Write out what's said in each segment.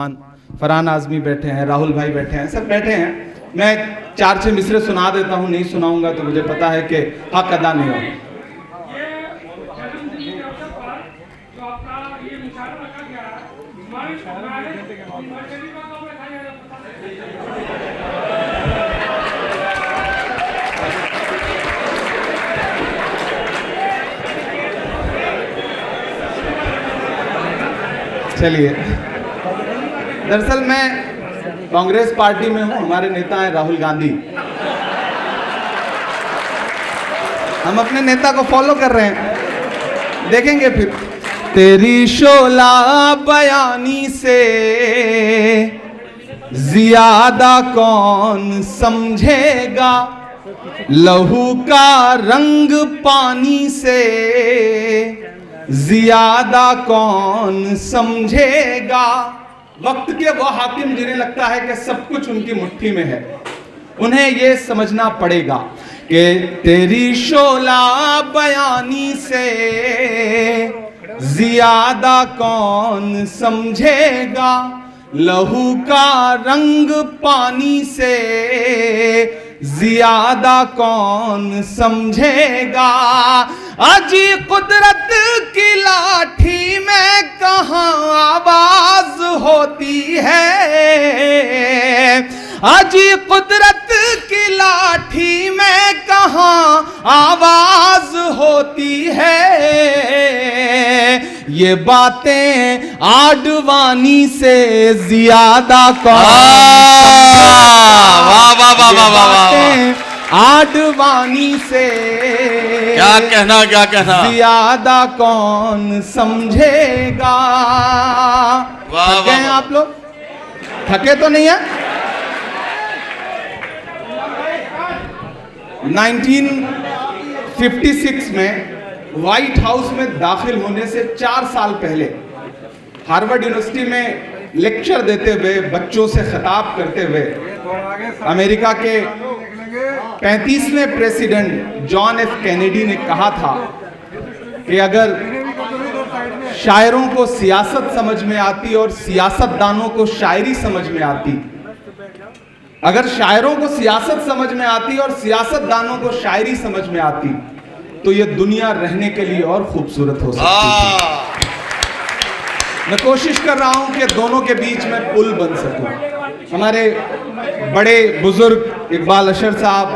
फरहान आजमी बैठे हैं, राहुल भाई बैठे हैं, सब बैठे हैं। मैं 4-6 मिसरे सुना देता हूँ, नहीं सुनाऊंगा तो मुझे पता है कि हक अदा नहीं होगा। चलिए, दरअसल मैं कांग्रेस पार्टी में हूं, हमारे नेता हैं राहुल गांधी। हम अपने नेता को फॉलो कर रहे हैं, देखेंगे फिर। तेरी शोला बयानी से ज्यादा कौन समझेगा, लहू का रंग पानी से ज्यादा कौन समझेगा। वक्त के वो हाकिम जिन्हें लगता है कि सब कुछ उनकी मुट्ठी में है, उन्हें ये समझना पड़ेगा कि तेरी शोला बयानी से ज्यादा कौन समझेगा, लहू का रंग पानी से ज्यादा कौन समझेगा। अजी कुदरत की लाठी में कहाँ आवाज होती है, अजी कुदरत की लाठी में कहाँ आवाज होती है। ये बातें आडवाणी से ज्यादा कौन, वाह वाह वाह वाह वाह, आडवाणी से क्या कहना क्या कहना, ज्यादा कौन समझेगा। थके हैं आप लोग? थके तो नहीं है? 1956 में व्हाइट हाउस में दाखिल होने से 4 साल पहले हार्वर्ड यूनिवर्सिटी में लेक्चर देते हुए, बच्चों से खिताब करते हुए, अमेरिका के 35वें प्रेसिडेंट जॉन एफ कैनेडी ने कहा था कि अगर शायरों को सियासत समझ में आती और सियासतदानों को शायरी समझ में आती, अगर शायरों को सियासत समझ में आती और सियासतदानों को शायरी समझ में आती, तो ये दुनिया रहने के लिए और खूबसूरत हो सकती थी। मैं कोशिश कर रहा हूं कि दोनों के बीच में पुल बन सकूं। हमारे बड़े बुजुर्ग इकबाल अशर साहब,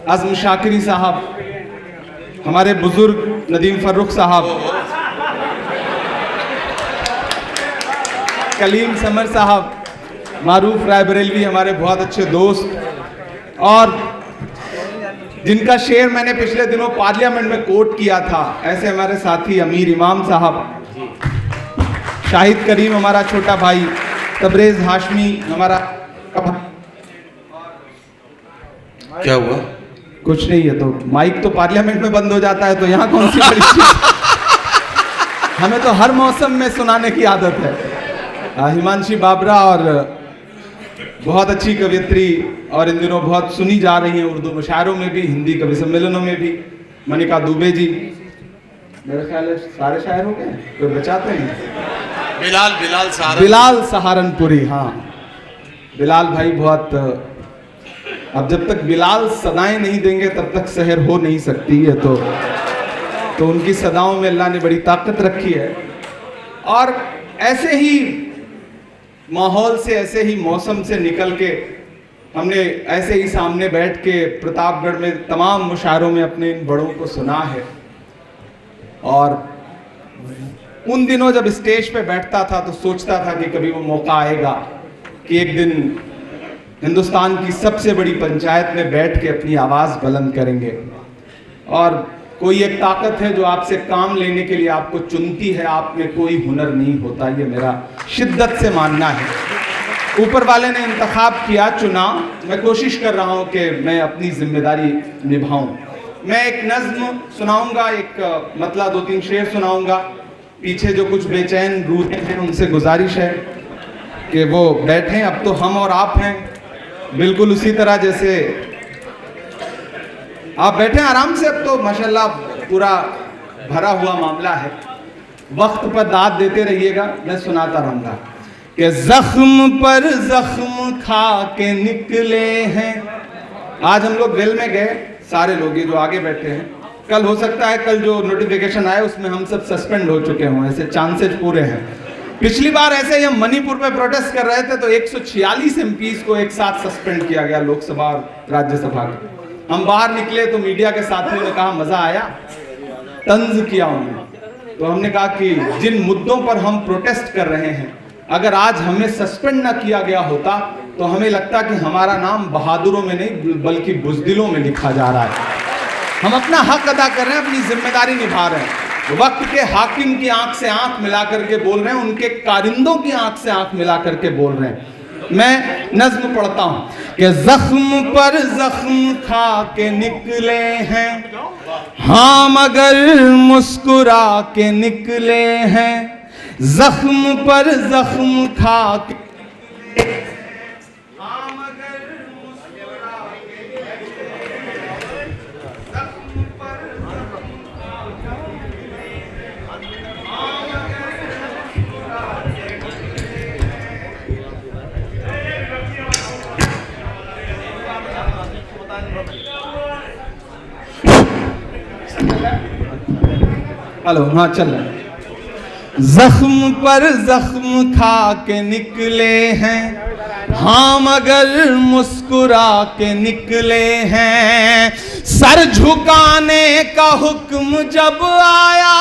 आज़म शाकिरी साहब, हमारे बुजुर्ग नदीम फर्रुख साहब, कलीम समर साहब, मारूफ रायबरेलवी हमारे बहुत अच्छे दोस्त, और जिनका शेर मैंने पिछले दिनों पार्लियामेंट में कोट किया था, ऐसे हमारे साथी अमीर इमाम साहब, शाहिद करीम हमारा छोटा भाई, तबरेज हाशमी हमारा। क्या हुआ? कुछ नहीं है, तो माइक तो पार्लियामेंट में बंद हो जाता है, तो यहाँ कौन सी बड़ी चीज? हमें तो हर मौसम में सुनाने की आदत है। हिमांशी बाबरा, और बहुत अच्छी कवियत्री, और इन दिनों बहुत सुनी जा रही हैं उर्दू मुशायरों में भी, हिंदी कवि सम्मेलनों में भी, मनिका दुबे जी। मेरे ख्याल है सारे शायर हो गए, कोई बचाते हैं? बिलाल सहारनपुरी, हाँ बिलाल भाई बहुत। अब जब तक बिलाल सदाएं नहीं देंगे तब तक शहर हो नहीं सकती है, तो उनकी सदाओं में अल्लाह ने बड़ी ताकत रखी है। और ऐसे ही माहौल से, ऐसे ही मौसम से निकल के हमने ऐसे ही सामने बैठ के प्रतापगढ़ में तमाम मुशायरों में अपने इन बड़ों को सुना है। और उन दिनों जब स्टेज पे बैठता था तो सोचता था कि कभी वो मौका आएगा कि एक दिन हिंदुस्तान की सबसे बड़ी पंचायत में बैठ के अपनी आवाज़ बुलंद करेंगे। और कोई एक ताकत है जो आपसे काम लेने के लिए आपको चुनती है, आप में कोई हुनर नहीं होता, ये मेरा शिद्दत से मानना है। ऊपर वाले ने इंतखाब किया, चुना, मैं कोशिश कर रहा हूँ कि मैं अपनी जिम्मेदारी निभाऊं। मैं एक नज्म सुनाऊंगा, एक मतलब 2-3 शेर सुनाऊंगा। पीछे जो कुछ बेचैन रूहें हैं उनसे गुजारिश है कि वो बैठें। अब तो हम और आप हैं, बिल्कुल उसी तरह जैसे आप बैठे आराम से। अब तो माशाल्लाह पूरा भरा हुआ मामला है। वक्त पर दाद देते रहिएगा, मैं सुनाता रहूंगा। कि जख्म पर जख्म खा के निकले हैं। आज हम लोग रेल में गए, सारे लोग ये जो आगे बैठे हैं, कल हो सकता है कल जो नोटिफिकेशन आए उसमें हम सब सस्पेंड हो चुके हों, ऐसे चांसेस पूरे हैं। पिछली बार ऐसे ही हम मणिपुर में प्रोटेस्ट कर रहे थे तो 146 एमपीज को एक साथ सस्पेंड किया गया, लोकसभा और राज्यसभा के। हम बाहर निकले तो मीडिया के साथियों ने कहा मजा आया, तंज किया उन्होंने। तो हमने कहा कि जिन मुद्दों पर हम प्रोटेस्ट कर रहे हैं, अगर आज हमें सस्पेंड ना किया गया होता तो हमें लगता कि हमारा नाम बहादुरों में नहीं बल्कि बुज़दिलों में लिखा जा रहा है। हम अपना हक अदा कर रहे हैं, अपनी जिम्मेदारी निभा रहे हैं। वक्त के हाकिम की आंख से आंख मिला करके बोल रहे हैं, उनके कारिंदों की आंख से आंख मिला करके बोल रहे हैं। मैं नज्म पढ़ता हूं कि जख्म पर जख्म खा के निकले हैं, हाँ मगर मुस्कुरा के निकले हैं। जख्म पर जख्म खा के हेलो, हाँ चल रहा है। जख्म पर जख्म खा के निकले हैं, हाँ मगर मुस्कुरा के निकले हैं। सर झुकाने का हुक्म जब आया,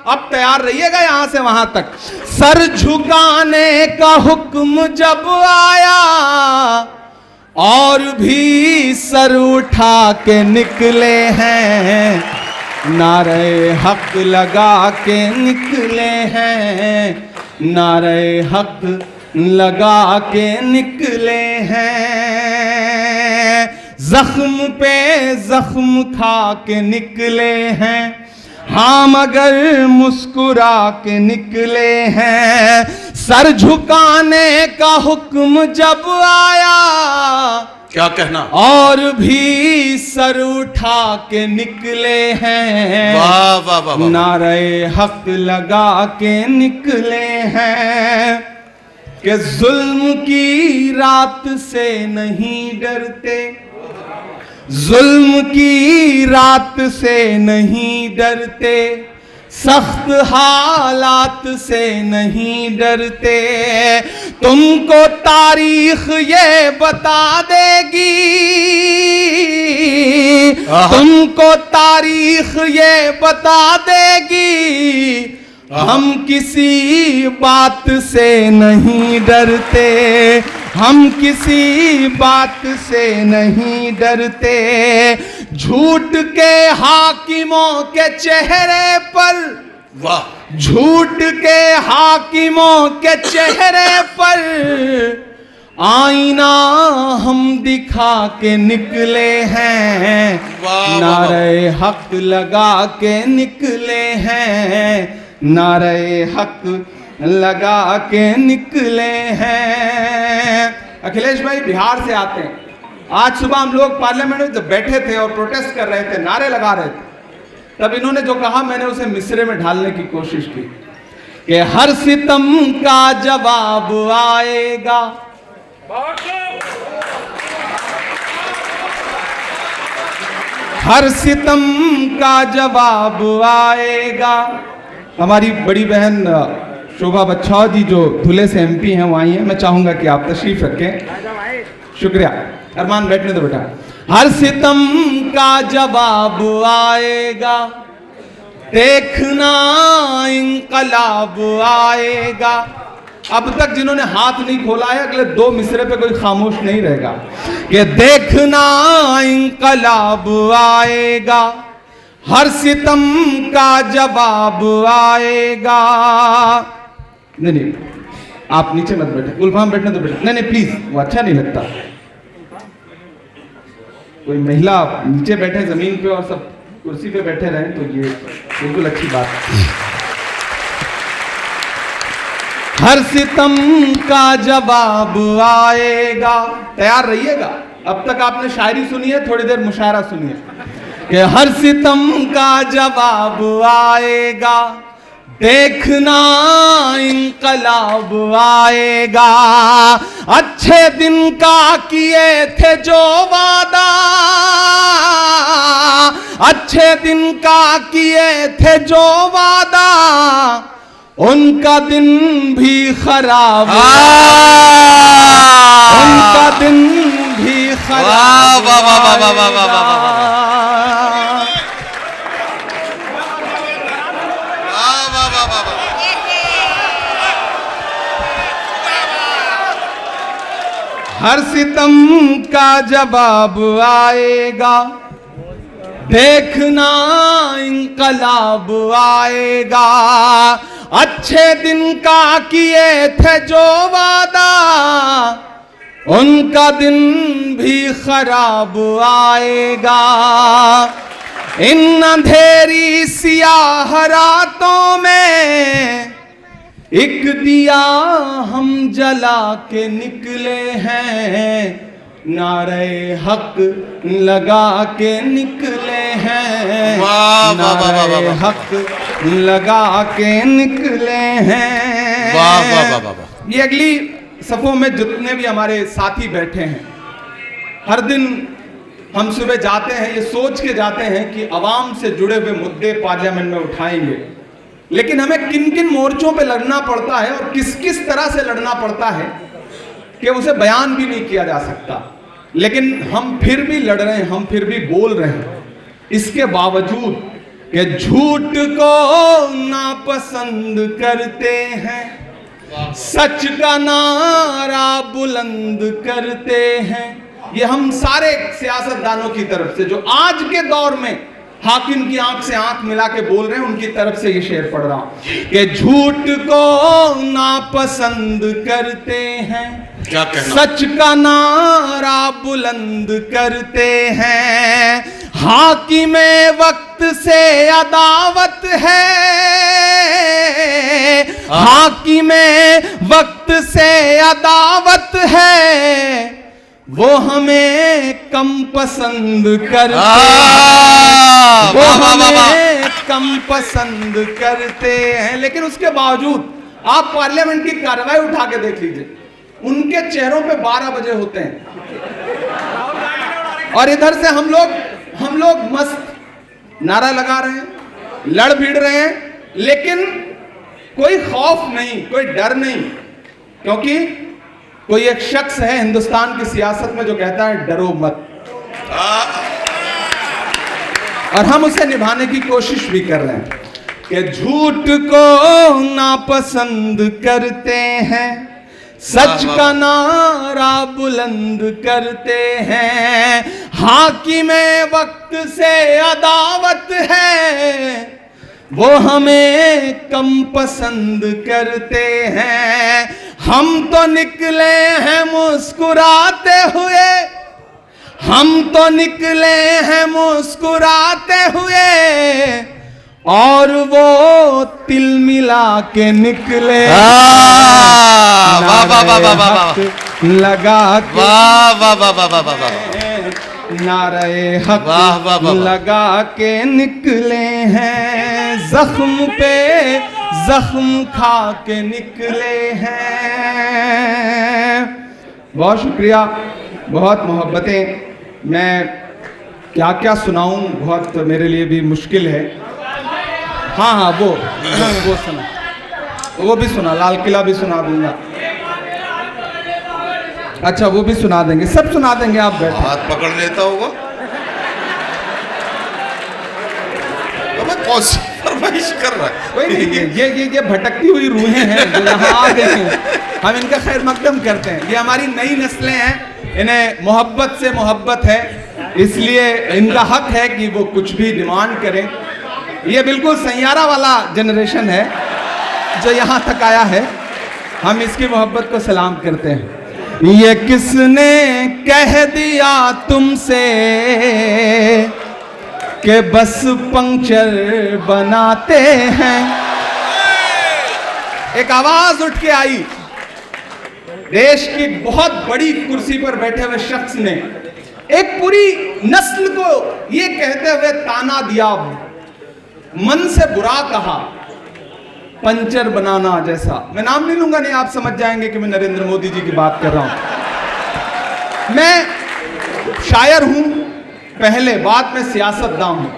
अब तैयार रहिएगा यहां से वहां तक। सर झुकाने का हुक्म जब आया और भी सर उठा के निकले हैं। नारे हक लगा के निकले हैं, नारे हक लगा के निकले हैं। जख्म पे जख्म खा के निकले हैं, हाँ मगर मुस्कुरा के निकले हैं। सर झुकाने का हुक्म जब आया, क्या कहना, और भी सर उठा के निकले हैं। वाह वाह वाह वाह। नारे हक लगा के निकले हैं कि जुल्म की रात से नहीं डरते, जुल्म की रात से नहीं डरते, सख्त हालात से नहीं डरते। तुमको तारीख ये बता देगी, तुमको तारीख ये बता देगी, हम किसी बात से नहीं डरते, हम किसी बात से नहीं डरते। झूठ के हाकिमों के चेहरे पर, वाह, झूठ के हाकिमों के चेहरे पर आईना हम दिखा के निकले हैं। नारे हक लगा के निकले हैं, नारे हक लगा के निकले हैं। अखिलेश भाई बिहार से आते हैं। आज सुबह हम लोग पार्लियामेंट में जब बैठे थे और प्रोटेस्ट कर रहे थे, नारे लगा रहे थे, तब इन्होंने जो कहा मैंने उसे मिसरे में ढालने की कोशिश की कि हर सितम का जवाब आएगा, हर सितम का जवाब आएगा। हमारी बड़ी बहन शोभा बच्छाव जी जो धुले से एमपी हैं वो आई हैं, मैं चाहूंगा कि आप तशरीफ रखें। शुक्रिया। अरमान बैठने दो बेटा। हर सितम का जवाब आएगा, देखना इंकलाब आएगा। अब तक जिन्होंने हाथ नहीं खोला है अगले दो मिसरे पे कोई खामोश नहीं रहेगा कि देखना इंकलाब आएगा, हर सितम का जवाब आएगा। नहीं नहीं आप नीचे मत बैठे, गुलफाम बैठने तो बैठे। नहीं नहीं प्लीज, वो अच्छा नहीं लगता। कोई महिला नीचे बैठे जमीन पे और सब कुर्सी पे बैठे रहे तो ये बिल्कुल अच्छी बात है। हर सितम का जवाब आएगा। तैयार रहिएगा। अब तक आपने शायरी सुनी है, थोड़ी देर मुशायरा सुनिए कि हर सितम का जवाब आएगा, देखना इंकलाब आएगा, अच्छे दिन का किए थे जो वादा, अच्छे दिन का किए थे जो वादा, उनका दिन भी खराब, उनका दिन भी खराब हर सितम का जवाब आएगा, देखना इंकलाब आएगा, अच्छे दिन का किए थे जो वादा, उनका दिन भी खराब आएगा। इन अंधेरी सियाह रातों में एक दिया हम जला के निकले हैं, नारे हक लगा के निकले हैं, नारे हक लगा के निकले हैं। ये अगली सफों में जितने भी हमारे साथी बैठे हैं, हर दिन हम सुबह जाते हैं ये सोच के जाते हैं कि अवाम से जुड़े हुए मुद्दे पार्लियामेंट में उठाएंगे, लेकिन हमें किन किन मोर्चों पे लड़ना पड़ता है और किस किस तरह से लड़ना पड़ता है कि उसे बयान भी नहीं किया जा सकता। लेकिन हम फिर भी लड़ रहे हैं, हम फिर भी बोल रहे हैं, इसके बावजूद कि झूठ को नापसंद करते हैं, सच का नारा बुलंद करते हैं। ये हम सारे सियासतदानों की तरफ से जो आज के दौर में हाकिम की आंख से आंख मिला के बोल रहे हैं, उनकी तरफ से ये शेर पढ़ रहा हूं कि झूठ को नापसंद करते हैं, क्या कहना? सच का नारा बुलंद करते हैं, हाकिम वक्त से अदावत है, हाकिम वक्त से अदावत है, वो हमें कम पसंद करते हैं, वो हमें कम पसंद करते हैं। लेकिन उसके बावजूद आप पार्लियामेंट की कार्रवाई उठा के देख लीजिए, उनके चेहरों पे 12 बजे होते हैं और इधर से हम लोग मस्त नारा लगा रहे हैं, लड़ भिड़ रहे हैं, लेकिन कोई खौफ नहीं, कोई डर नहीं, क्योंकि कोई एक शख्स है हिंदुस्तान की सियासत में जो कहता है डरो मत, और हम उसे निभाने की कोशिश भी कर रहे हैं कि झूठ को नापसंद करते हैं, सच का नारा बुलंद करते हैं, हाकिम वक्त से अदावत है, वो हमें कम पसंद करते हैं। हम तो निकले हैं मुस्कुराते हुए, हम तो निकले हैं मुस्कुराते हुए, और वो तिल मिला के निकले, लगा के नारे हक लगा के निकले हैं, जख्म पे जख्म खा के निकले हैं। बहुत शुक्रिया, बहुत मोहब्बतें। मैं क्या क्या सुनाऊं, बहुत मेरे लिए भी मुश्किल है। हाँ वो सुना, वो भी सुना, लाल किला भी सुना दूंगा। अच्छा वो भी सुना देंगे, सब सुना देंगे, आप बैठे। हाथ पकड़ लेता होगा तो मैं कौन सी फरमाइश कर रहा है? कोई नहीं, ये भटकती हुई रूहें हैं जो यहाँ आ गई हैं, हम इनका खैर मकदम करते हैं। ये हमारी नई नस्लें हैं, इन्हें मोहब्बत से मोहब्बत है, इसलिए इनका हक है कि वो कुछ भी डिमांड करें। ये बिल्कुल सैयारा वाला जनरेशन है जो यहाँ तक आया है, हम इसकी मोहब्बत को सलाम करते हैं। ये किसने कह दिया तुमसे कि बस पंक्चर बनाते हैं? एक आवाज उठ के आई, देश की बहुत बड़ी कुर्सी पर बैठे हुए शख्स ने एक पूरी नस्ल को ये कहते हुए ताना दिया, मन से बुरा कहा पंचर बनाना जैसा, मैं नाम नहीं लूंगा, नहीं आप समझ जाएंगे कि मैं नरेंद्र मोदी जी की बात कर रहा हूं। मैं शायर हूं पहले, बाद में सियासतदान हूं।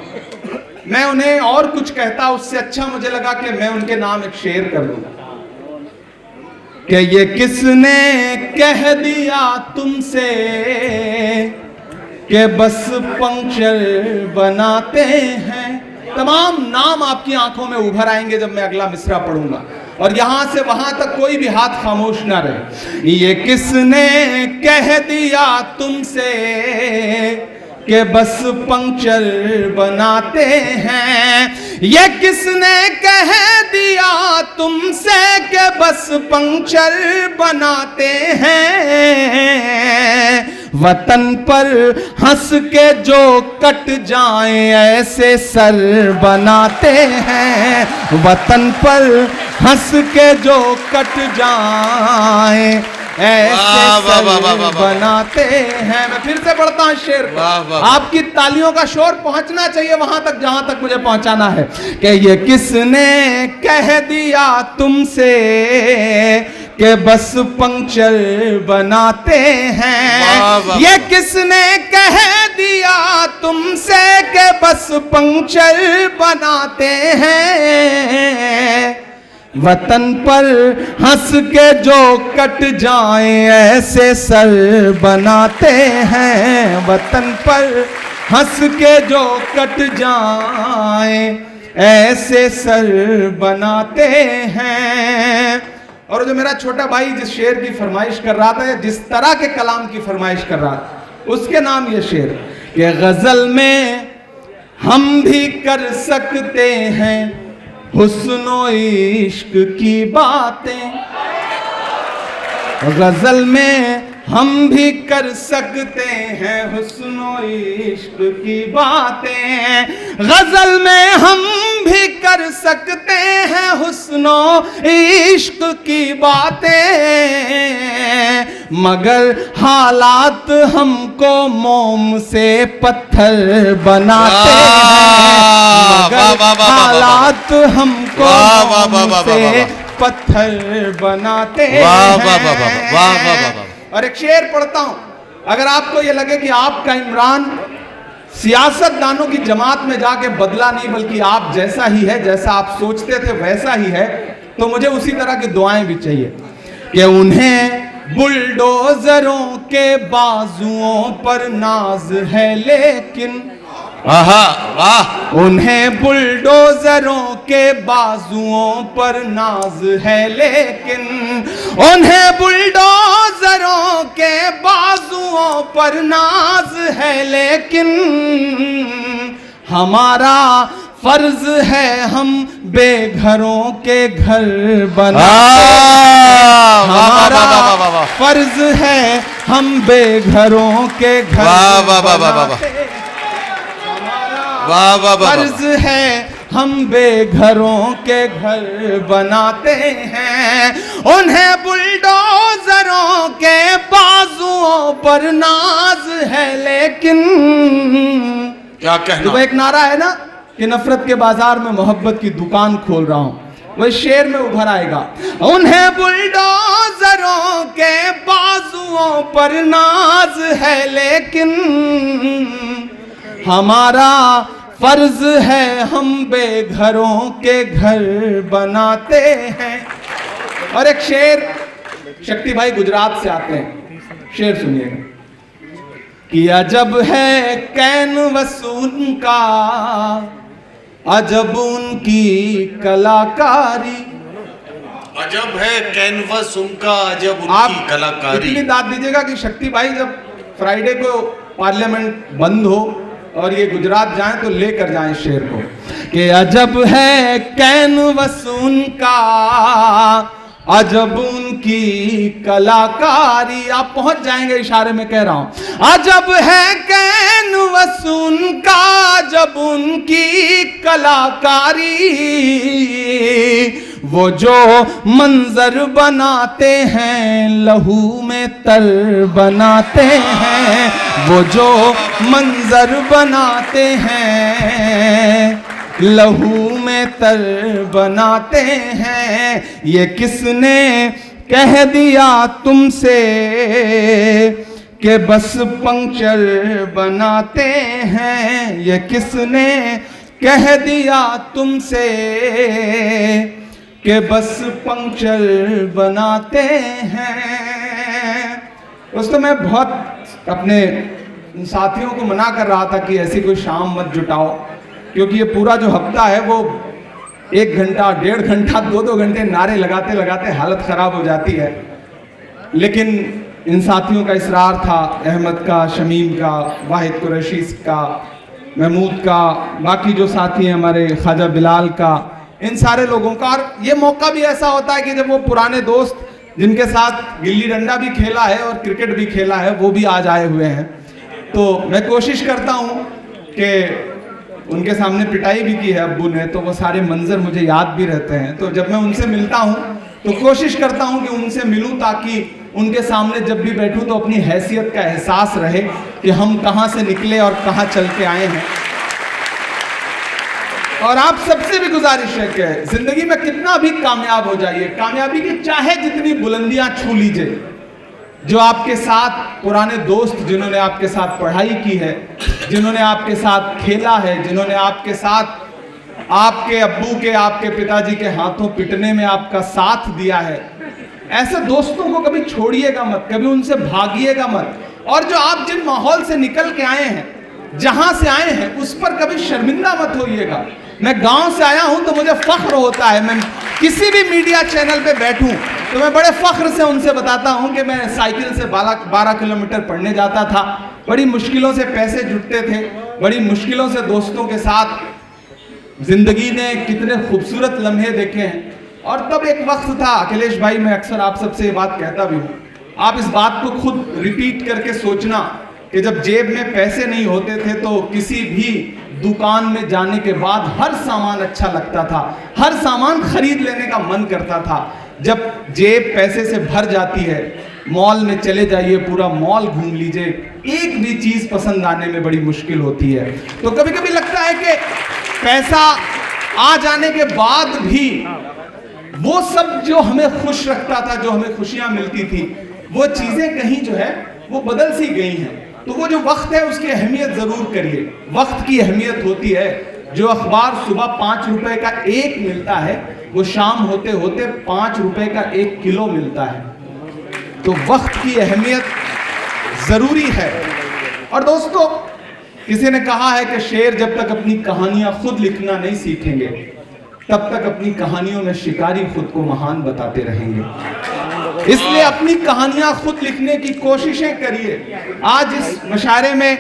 मैं उन्हें और कुछ कहता, उससे अच्छा मुझे लगा कि मैं उनके नाम एक शेर कर दूं कि ये किसने कह दिया तुमसे कि बस पंक्चर बनाते हैं। तमाम नाम आपकी आंखों में उभर आएंगे जब मैं अगला मिसरा पढ़ूंगा, और यहां से वहां तक कोई भी हाथ खामोश ना रहे। ये किसने कह दिया तुमसे कि बस पंक्चर बनाते हैं, ये किसने कह दिया तुमसे कि बस पंक्चर बनाते हैं। वतन पर हंस के जो कट जाएं ऐसे सर बनाते हैं, वतन पर हंस के जो कट जाएं ऐसे सर बनाते हैं। मैं फिर से पढ़ता हूं शेर को, आपकी तालियों का शोर पहुंचना चाहिए वहां तक जहां तक मुझे पहुंचाना है कि ये किसने कह दिया तुमसे कि बस पंक्चर बनाते हैं। ये किसने कह दिया तुमसे कि बस पंक्चर बनाते हैं। वतन पर हंस के जो कट जाएं ऐसे सर बनाते हैं, वतन पर हंस के जो कट जाएं ऐसे सर बनाते हैं। और जो मेरा छोटा भाई जिस शेर की फरमाइश कर रहा था, जिस तरह के कलाम की फरमाइश कर रहा था, उसके नाम ये शेर कि गजल में हम भी कर सकते हैं हुस्नो इश्क की बातें, गजल में हम भी कर सकते हैं हुस्नो इश्क की बातें, गजल में हम भी कर सकते हैं हुस्नो इश्क की बातें, मगर हालात हमको मोम से पत्थर बनाते हैं, मगर हालात हमको मोम से पत्थर बनाते हैं। और एक शेर पढ़ता हूं, अगर आपको यह लगे कि आपका इमरान सियासतदानों की जमात में जाके बदला नहीं बल्कि आप जैसा ही है, जैसा आप सोचते थे वैसा ही है, तो मुझे उसी तरह की दुआएं भी चाहिए कि उन्हें बुलडोजरों के बाजुओं पर नाज है लेकिन, उन्हें बुलडोजरों के बाजुओं पर नाज है लेकिन, उन्हें बुलडोजरों के बाजुओं पर नाज है लेकिन, हमारा फर्ज है हम बेघरों के घर बनाते हैं, हमारा फर्ज है हम बेघरों के घर बनाते हैं, फर्ज है हम बेघरों के घर बनाते हैं, उन्हें बुलडोजरों के बाजुओं पर नाज है लेकिन। क्या कहना, तो एक नारा है ना कि नफरत के बाजार में मोहब्बत की दुकान खोल रहा हूं, वह शेर में उभर आएगा। उन्हें बुलडोजरों के बाजुओं पर नाज है लेकिन, हमारा फर्ज है हम बेघरों के घर बनाते हैं। और एक शेर, शक्ति भाई गुजरात से आते हैं, शेर सुनिएगा कि अजब है कैनवस उनका, अजब उनकी कलाकारी, अजब है कैनवस उनका, अजब उनकी कलाकारी। इतनी दाद दीजिएगा कि शक्ति भाई जब फ्राइडे को पार्लियामेंट बंद हो और ये गुजरात जाएं तो लेकर जाएं शेर को कि अजब है कैनवस उनका, अजब उनकी कलाकारी। आप पहुंच जाएंगे, इशारे में कह रहा हूं। अजब है कैनवस उनका, अजब उनकी कलाकारी, वो जो मंजर बनाते हैं लहू में तर बनाते हैं, वो जो मंजर बनाते हैं लहू में तर बनाते हैं, ये किसने कह दिया तुमसे कि बस पंक्चर बनाते हैं, ये किसने कह दिया तुमसे कि बस पंक्चर बनाते हैं। दोस्तों मैं बहुत अपने साथियों को मना कर रहा था कि ऐसी कोई शाम मत जुटाओ, क्योंकि ये पूरा जो हफ्ता है वो 1 घंटा 1.5 घंटा 2-2 घंटे नारे लगाते लगाते हालत ख़राब हो जाती है। लेकिन इन साथियों का इसरार था, अहमद का, शमीम का, वाहिद कुरैशी का, महमूद का, बाकी जो साथी हैं हमारे, ख्वाजा बिलाल का, इन सारे लोगों का। और ये मौका भी ऐसा होता है कि जब वो पुराने दोस्त जिनके साथ गिल्ली डंडा भी खेला है और क्रिकेट भी खेला है वो भी आज आए हुए हैं, तो मैं कोशिश करता हूँ कि उनके सामने पिटाई भी की है अब्बू ने, तो वो सारे मंजर मुझे याद भी रहते हैं। तो जब मैं उनसे मिलता हूँ तो कोशिश करता हूँ कि उनसे मिलूँ, ताकि उनके सामने जब भी बैठूँ तो अपनी हैसियत का एहसास रहे कि हम कहाँ से निकले और कहाँ चल के आए हैं। और आप सबसे भी गुजारिश है कि जिंदगी में कितना भी कामयाब हो जाइए, कामयाबी की चाहे जितनी बुलंदियां छू लीजिए, जो आपके साथ पुराने दोस्त जिन्होंने आपके साथ पढ़ाई की है, जिन्होंने आपके साथ खेला है, जिन्होंने आपके साथ आपके अब्बू के, आपके पिताजी के हाथों पिटने में आपका साथ दिया है, ऐसे दोस्तों को कभी छोड़िएगा मत, कभी उनसे भागिएगा मत। और जो आप जिन माहौल से निकल के आए हैं, जहां से आए हैं, उस पर कभी शर्मिंदा मत होइएगा। मैं गांव से आया हूं तो मुझे फख्र होता है, मैं किसी भी मीडिया चैनल पे बैठूं तो मैं बड़े फख्र से उनसे बताता हूं कि मैं साइकिल से 12 किलोमीटर पढ़ने जाता था, बड़ी मुश्किलों से पैसे जुटते थे, बड़ी मुश्किलों से दोस्तों के साथ जिंदगी ने कितने खूबसूरत लम्हे देखे हैं। और तब एक वक्त था, अखिलेश भाई, मैं अक्सर आप सबसे ये बात कहता भी हूँ, आप इस बात को खुद रिपीट करके सोचना कि जब जेब में पैसे नहीं होते थे तो किसी भी दुकान में जाने के बाद हर सामान अच्छा लगता था, हर सामान खरीद लेने का मन करता था। जब जेब पैसे से भर जाती है, मॉल में चले जाइए, पूरा मॉल घूम लीजिए, एक भी चीज पसंद आने में बड़ी मुश्किल होती है। तो कभी कभी लगता है कि पैसा आ जाने के बाद भी वो सब जो हमें खुश रखता था, जो हमें खुशियां मिलती थी, वो चीजें कहीं जो है वो बदल सी गई हैं। तो वो जो वक्त है उसकी अहमियत जरूर करिए। वक्त की अहमियत होती है, जो अखबार सुबह 5 रुपए का एक मिलता है, वो शाम होते होते 5 रुपए का 1 किलो मिलता है। तो वक्त की अहमियत जरूरी है। और दोस्तों, किसी ने कहा है कि शेर जब तक अपनी कहानियां खुद लिखना नहीं सीखेंगे, तब तक अपनी कहानियों में शिकारी खुद को महान बताते रहेंगे। इसलिए अपनी कहानियां खुद लिखने की कोशिशें करिए। आज इस मुशायरे में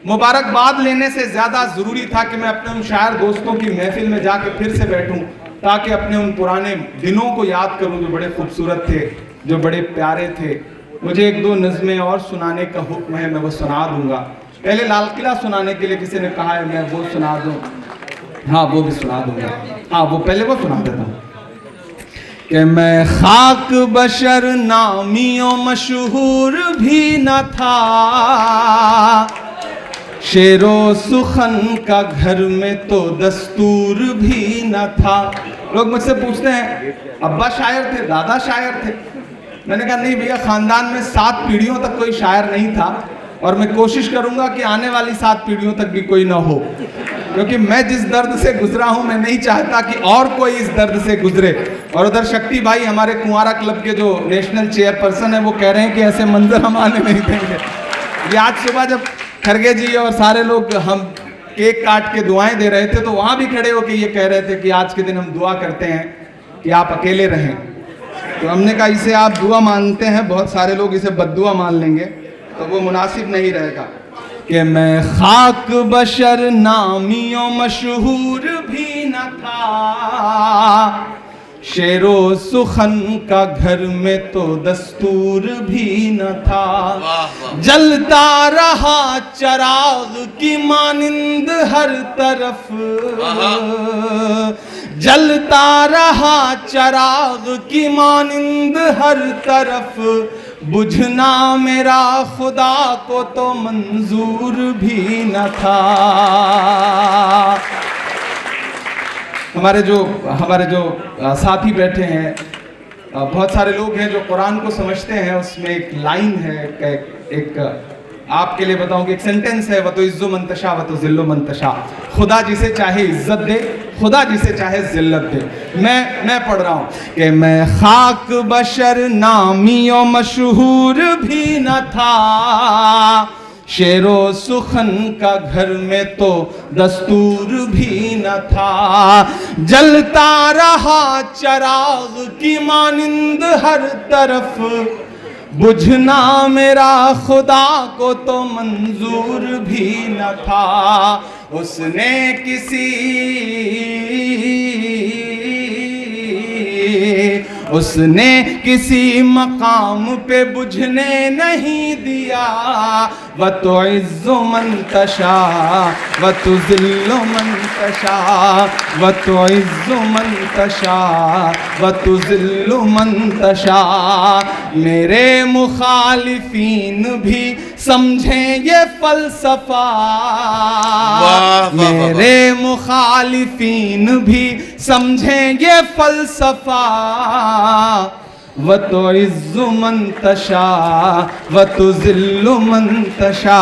मुबारकबाद लेने से ज़्यादा ज़रूरी था कि मैं अपने उन शायर दोस्तों की महफिल में जाकर फिर से बैठूं, ताकि अपने उन पुराने दिनों को याद करूं जो बड़े खूबसूरत थे, जो बड़े प्यारे थे। मुझे 1-2 नज़में और सुनाने का हुक्म है, मैं वो सुना दूंगा। पहले लाल किला सुनाने के लिए किसी ने कहा है, मैं वो सुना दूँ। हाँ, वो भी सुना दूंगा। हाँ, वो पहले वो सुना देता हूँ कि मैं खाक बशर नामियों मशहूर भी न था, शेरो सुखन का घर में तो दस्तूर भी न था। लोग मुझसे पूछते हैं, अब्बा शायर थे, दादा शायर थे? मैंने कहा नहीं भैया, खानदान में 7 पीढ़ियों तक कोई शायर नहीं था, और मैं कोशिश करूंगा कि आने वाली 7 पीढ़ियों तक भी कोई ना हो, क्योंकि मैं जिस दर्द से गुजरा हूं, मैं नहीं चाहता कि और कोई इस दर्द से गुजरे। और उधर शक्ति भाई, हमारे कुंवारा क्लब के जो नेशनल चेयरपर्सन है, वो कह रहे हैं कि ऐसे मंजर हम आने नहीं देंगे। ये आज सुबह जब खरगे जी और सारे लोग हम केक काट के दुआएं दे रहे थे, तो वहां भी खड़े होकर ये कह रहे थे कि आज के दिन हम दुआ करते हैं कि आप अकेले रहें। तो हमने कहा इसे आप दुआ मानते हैं, बहुत सारे लोग इसे बद्दुआ मान लेंगे, तो वो मुनासिब नहीं रहेगा। कि मैं खाक बशर नामियों मशहूर भी न था, शेरो सुखन का घर में तो दस्तूर भी न था। जलता रहा चराग की मानिंद हर तरफ, जलता रहा चराग की मानिंद हर तरफ, बुझना मेरा खुदा को तो मंजूर भी न था। हमारे जो साथी बैठे हैं, बहुत सारे लोग हैं जो कुरान को समझते हैं। उसमें एक लाइन है, एक आपके लिए बताऊं कि एक सेंटेंस है, वतो इज्जो मंतशा वतो जिल्लो मंतशा। खुदा जिसे चाहे इज्जत दे, खुदा जिसे चाहे जिल्लत दे। मैं पढ़ रहा हूं कि मैं खाक बशर नामियों मशहूर भी न था, शेरो सुखन का घर में तो दस्तूर भी न था। जलता रहा चराग की मानिंद हर तरफ, बुझना मेरा खुदा को तो मंजूर भी न था। उसने किसी मकाम पे बुझने नहीं दिया। वतो इज्जो मंतशा वतो जिल्लो मंतशा, वतो इज्जो मंतशा वतो जिल्लो मंतशा। मेरे मुखालिफीन भी समझें ये फलसफा, मेरे मुखालिफीन भी समझें ये फलसफा। वतो इज्जो मंतशा वतो जिल्लो मंतशा।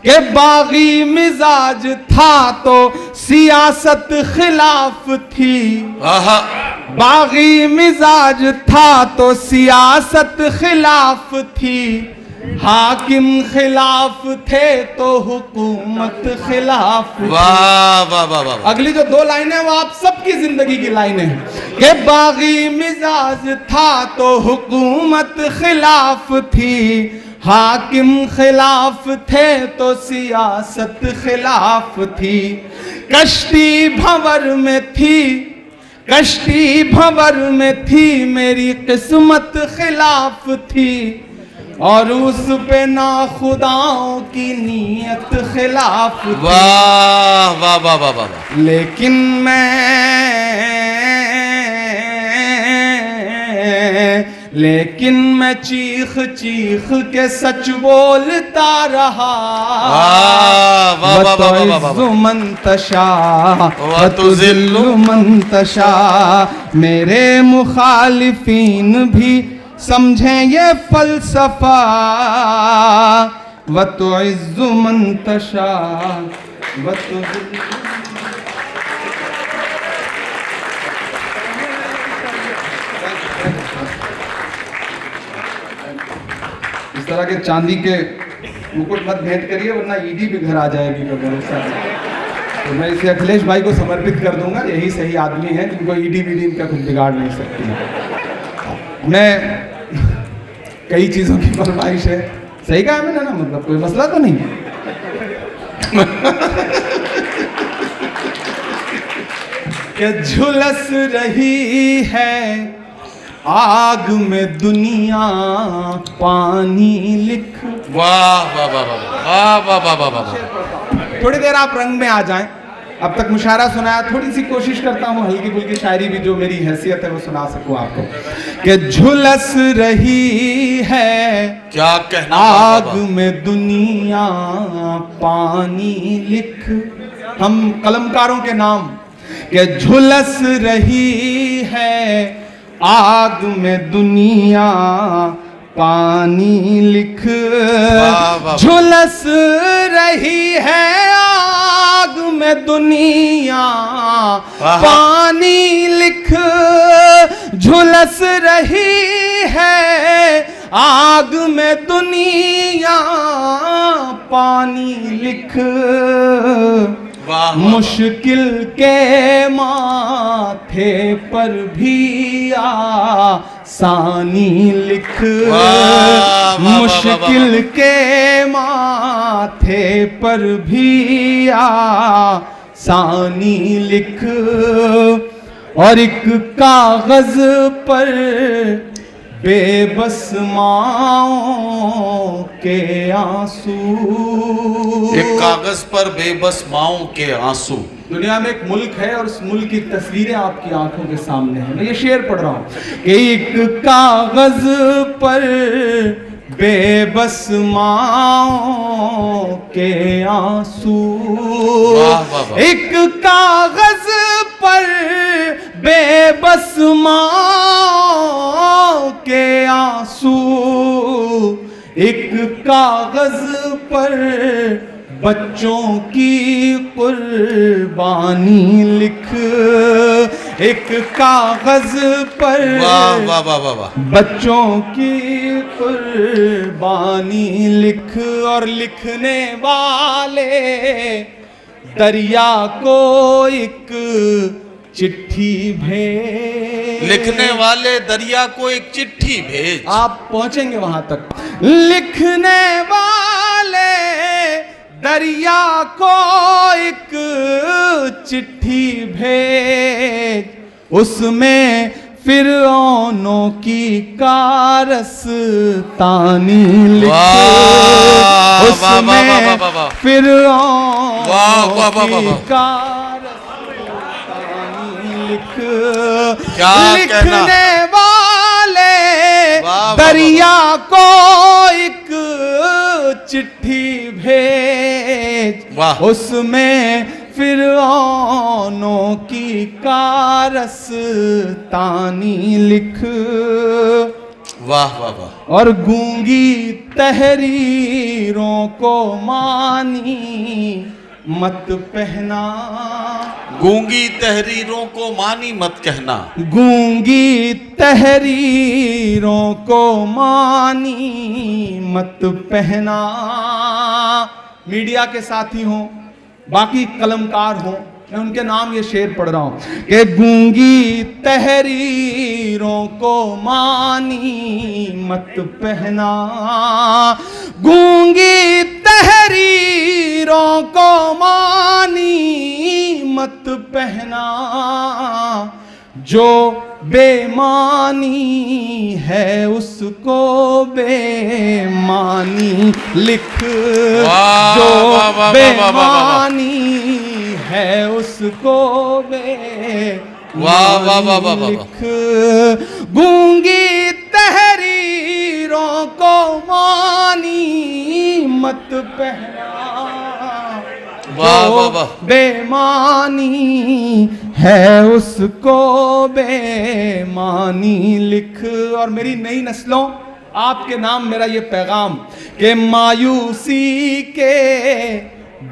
के बागी मिजाज था तो सियासत खिलाफ थी, बागी मिजाज था तो सियासत खिलाफ थी। हाकिम खिलाफ थे तो हुकूमत खिलाफ थी। वाह वाह वाह वाह। अगली जो दो लाइनें वो आप सबकी जिंदगी की लाइनें हैं कि बागी मिजाज था तो हुकूमत खिलाफ थी, हाकिम खिलाफ थे तो सियासत खिलाफ थी। कश्ती भंवर में थी, कश्ती भंवर में थी, मेरी किस्मत खिलाफ थी। और उस पे ना खुदाओं की नीयत खिलाफ थी। वाह वाह वाह वाह वाह। लेकिन मैं चीख चीख के सच बोलता रहा। वतो इज्जो मंतशा वतो जिल्लो मंतशा। मेरे मुखालिफीन भी समझें ये फलसफा। वतो इज्जो मंतशा वतो इस तरह के चांदी के मुकुट मत भेंट करिए, वरना ईडी भी घर आ जाएगी कभी। तो मैं इसे अखिलेश भाई को समर्पित कर दूंगा। यही सही आदमी है जिनको ईडी वीडी इनका कुछ बिगाड़ नहीं सकती है। मैं कई चीजों की फरमाइश है, सही कहा मैंने ना, मतलब कोई मसला तो नहीं। कि झुलस रही है आग में दुनिया पानी लिख। वाह वाह वाह वाह वाह वाह वाह वाह। थोड़ी देर आप रंग में आ जाएं। अब तक मुशायरा सुनाया, थोड़ी सी कोशिश करता हूँ हल्की फुल्की शायरी भी जो मेरी हैसियत है वो सुना सकूं आपको। कि झुलस रही है क्या कहना आग में दुनिया पानी लिख। हम कलमकारों के नाम। कि झुलस रही है आग में दुनिया पानी लिख। झुलस रही है आग में दुनिया पानी लिख। झुलस रही है आग में दुनिया पानी लिख। मुश्किल के माथे पर भी आसानी लिख। मुश्किल के माथे पर भी आसानी लिख। और एक कागज पर बेबस माओं के आंसू। एक कागज पर बेबस माओं के आंसू। दुनिया में एक मुल्क है और उस मुल्क की तस्वीरें आपकी आंखों के सामने हैं। मैं ये शेर पढ़ रहा हूं कि एक कागज पर बेबस माँओं के आंसू, वाह, वाह, वाह। एक कागज पर बेबस माँओं के आंसू, एक कागज पर बच्चों की कुर्बानी लिख, एक कागज पर वाह वाह वाह वाह वाह। बच्चों की कुर्बानी लिख, और लिखने वाले दरिया को एक चिट्ठी भेज, लिखने वाले दरिया को एक चिट्ठी भेज। आप पहुंचेंगे वहां तक। लिखने वाले दरिया को एक चिट्ठी भेज, उसमें फिरौनों की कारस्तानी लिख, वाह, वाह, वाह, वाह, वाह, वाह, वाह। फिरौनों वाह, वाह, वाह, वाह, की वाह। कारस्तानी लिख, क्या लिखने वाले वाह, वाह, दरिया को एक चिट्ठी भेज, वाह। उसमें फिरौनों की कारस्तानी लिख, वाह वाह वाह। और गूंगी तहरीरों को मानी मत पहना, गूंगी तहरीरों को मानी मत कहना, गूंगी तहरीरों को मानी मत पहना। मीडिया के साथी हों, बाकी कलमकार हों, मैं उनके नाम ये शेर पढ़ रहा हूं कि गूंगी तहरीरों को मानी मत पहना, गूंगी तहरीरों को मानी मत पहना, जो बेमानी है उसको बेमानी लिख, वाह, जो वाह, वाह, वाह, वाह, वाह, वाह। बेमानी है उसको बेमानी वाह, वाह, वाह, वाह, वाह। लिख, गूंगी तहरीरों को मानी मत पहना, वाह, वाह, वाह। बेमानी है उसको बेमानी लिख। और मेरी नई नस्लों, आपके नाम मेरा ये पैगाम कि मायूसी के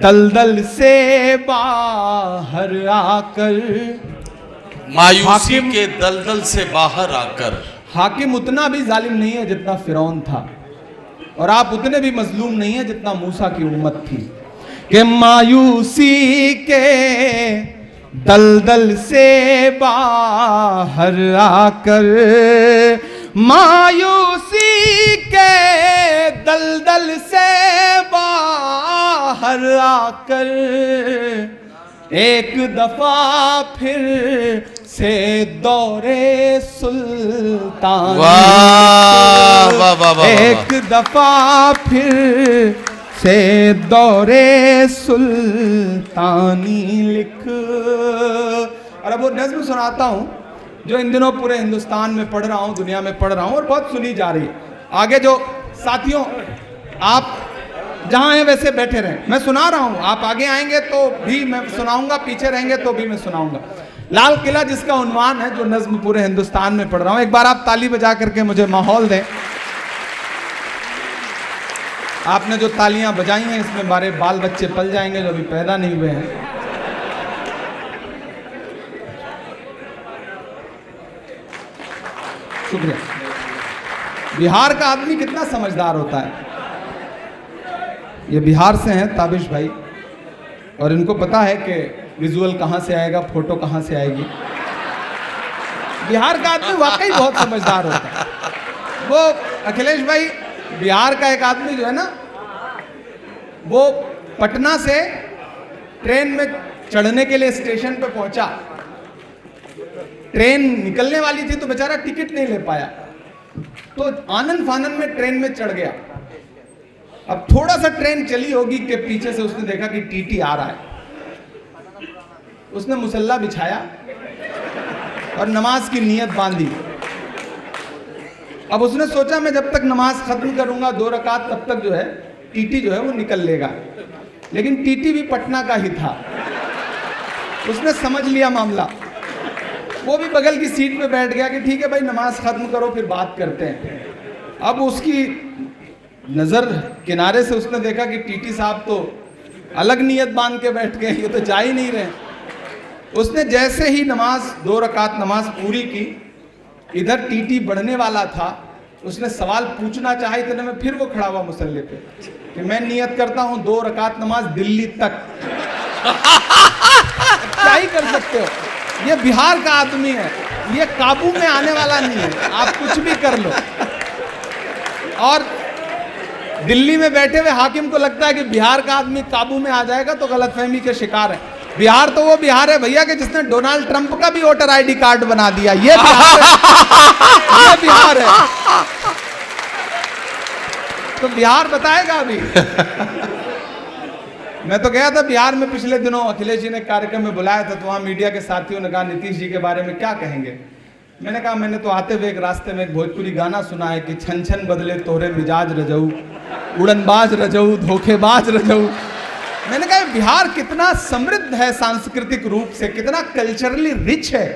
दलदल से बाहर आकर, मायूसी हाकिम- के दलदल से बाहर आकर, हाकिम उतना भी जालिम नहीं है जितना फिरौन था, और आप उतने भी मजलूम नहीं है जितना मूसा की उम्मत थी, कि मायूसी के दलदल से बाहर आकर, मायूसी के दलदल से बाहर आकर, एक दफा फिर से दौरे सुल्तान, वाह, वाह, वाह, वाह, एक दफा फिर से दौरे सुल्तानी लिख। और अब वो नज्म सुनाता हूँ जो इन दिनों पूरे हिंदुस्तान में पढ़ रहा हूँ, दुनिया में पढ़ रहा हूँ, और बहुत सुनी जा रही है। आगे जो साथियों, आप जहाँ हैं वैसे बैठे रहें, मैं सुना रहा हूँ, आप आगे आएंगे तो भी मैं सुनाऊंगा, पीछे रहेंगे तो भी मैं सुनाऊंगा। लाल किला जिसका उन्वान है, जो नज्म पूरे हिंदुस्तान में पढ़ रहा हूँ, एक बार आप ताली बजा करके मुझे माहौल दें। आपने जो तालियां बजाई हैं इसमें हमारे बाल बच्चे पल जाएंगे जो अभी पैदा नहीं हुए हैं। शुक्रिया। बिहार का आदमी कितना समझदार होता है। ये बिहार से हैं ताबिश भाई, और इनको पता है कि विजुअल कहाँ से आएगा, फोटो कहाँ से आएगी। बिहार का आदमी वाकई बहुत समझदार होता है। वो अखिलेश भाई, बिहार का एक आदमी जो है ना, वो पटना से ट्रेन में चढ़ने के लिए स्टेशन पे पहुंचा, ट्रेन निकलने वाली थी तो बेचारा टिकट नहीं ले पाया, तो आनन फानन में ट्रेन में चढ़ गया। अब थोड़ा सा ट्रेन चली होगी कि पीछे से उसने देखा कि टीटी आ रहा है, उसने मुसल्ला बिछाया और नमाज की नीयत बांधी। अब उसने सोचा मैं जब तक नमाज खत्म करूंगा 2 रकात तब तक जो है टीटी जो है वो निकल लेगा, लेकिन टीटी भी पटना का ही था। उसने समझ लिया मामला, वो भी बगल की सीट पे बैठ गया कि ठीक है भाई नमाज खत्म करो फिर बात करते हैं। अब उसकी नजर किनारे से उसने देखा कि टीटी साहब तो अलग नियत बांध के बैठ गए, ये तो जा ही नहीं रहे। उसने जैसे ही नमाज 2 रकात नमाज पूरी की, इधर टीटी बढ़ने वाला था, उसने सवाल पूछना चाहा, इतने में फिर वो खड़ा हुआ मुसल्ले पे कि मैं नियत करता हूं 2 रकात नमाज दिल्ली तक। क्या ही कर सकते हो, ये बिहार का आदमी है, ये काबू में आने वाला नहीं है, आप कुछ भी कर लो। और दिल्ली में बैठे हुए हाकिम को लगता है कि बिहार का आदमी काबू में आ जाएगा तो गलतफहमी के शिकार है। बिहार तो वो बिहार है भैया कि जिसने डोनाल्ड ट्रंप का भी वोटर आईडी कार्ड बना दिया, ये बिहार है। ये बिहार है, तो बिहार बताएगा अभी। मैं तो गया था बिहार में पिछले दिनों, अखिलेश जी ने कार्यक्रम में बुलाया था, तो वहां मीडिया के साथियों ने कहा नीतीश जी के बारे में क्या कहेंगे। मैंने कहा मैंने तो आते हुए एक रास्ते में एक भोजपुरी गाना सुना है कि छन छन बदले तोहरे मिजाज रजऊ, उड़नबाज रजऊ, धोखेबाज रजऊ। मैंने कहा बिहार कितना समृद्ध है सांस्कृतिक रूप से, कितना कल्चरली रिच है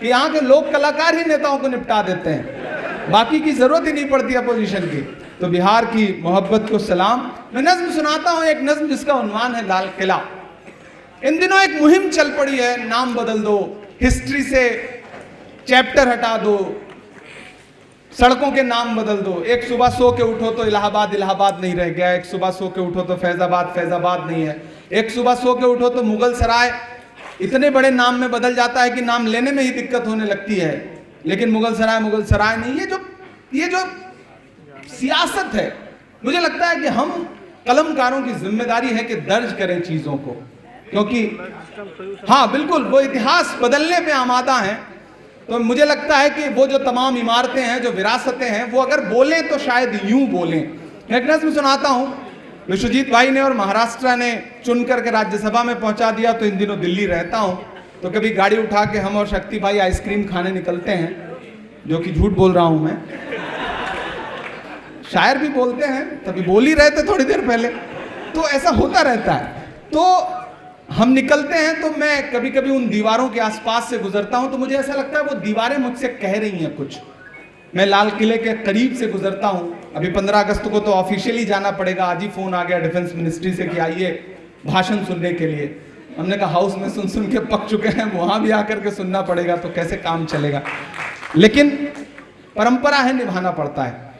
कि यहाँ के लोक कलाकार ही नेताओं को निपटा देते हैं, बाकी की जरूरत ही नहीं पड़ती अपोजिशन की। तो बिहार की मोहब्बत को सलाम। मैं नज्म सुनाता हूँ, एक नज्म जिसका उन्वान है लाल किला। इन दिनों एक मुहिम चल पड़ी है, नाम बदल दो, हिस्ट्री से चैप्टर हटा दो, सड़कों के नाम बदल दो। एक सुबह सो के उठो तो इलाहाबाद इलाहाबाद नहीं रह गया, एक सुबह सो के उठो तो फैजाबाद फैजाबाद नहीं है, एक सुबह सो के उठो तो मुगल सराय इतने बड़े नाम में बदल जाता है कि नाम लेने में ही दिक्कत होने लगती है, लेकिन मुगल सराय नहीं। ये जो सियासत है, मुझे लगता है कि हम कलमकारों की जिम्मेदारी है कि दर्ज करें चीजों को, क्योंकि हाँ बिल्कुल वो इतिहास बदलने पे आमादा हैं। तो मुझे लगता है कि वो जो तमाम इमारतें हैं, जो विरासतें हैं, वो अगर बोलें तो शायद यूं बोलें। एक नज़्म सुनाता हूं, विश्वजीत भाई ने और महाराष्ट्र ने चुन करके राज्यसभा में पहुंचा दिया, तो इन दिनों दिल्ली रहता हूं, तो कभी गाड़ी उठा के हम और शक्ति भाई आइसक्रीम खाने निकलते हैं, जो कि झूठ बोल रहा हूं मैं, शायर भी बोलते हैं, तभी बोल ही रहे थे थोड़ी देर पहले, तो ऐसा होता रहता है। तो हम निकलते हैं तो मैं कभी कभी उन दीवारों के आसपास से गुजरता हूं, तो मुझे ऐसा लगता है वो दीवारें मुझसे कह रही हैं कुछ। मैं लाल किले के करीब से गुजरता हूं, अभी 15 अगस्त को तो ऑफिशियली जाना पड़ेगा, आज ही फोन आ गया डिफेंस मिनिस्ट्री से कि आइए भाषण सुनने के लिए। हमने कहा हाउस में सुन सुन के पक चुके हैं, वहां भी आकर के सुनना पड़ेगा, तो कैसे काम चलेगा, लेकिन परंपरा है, निभाना पड़ता है।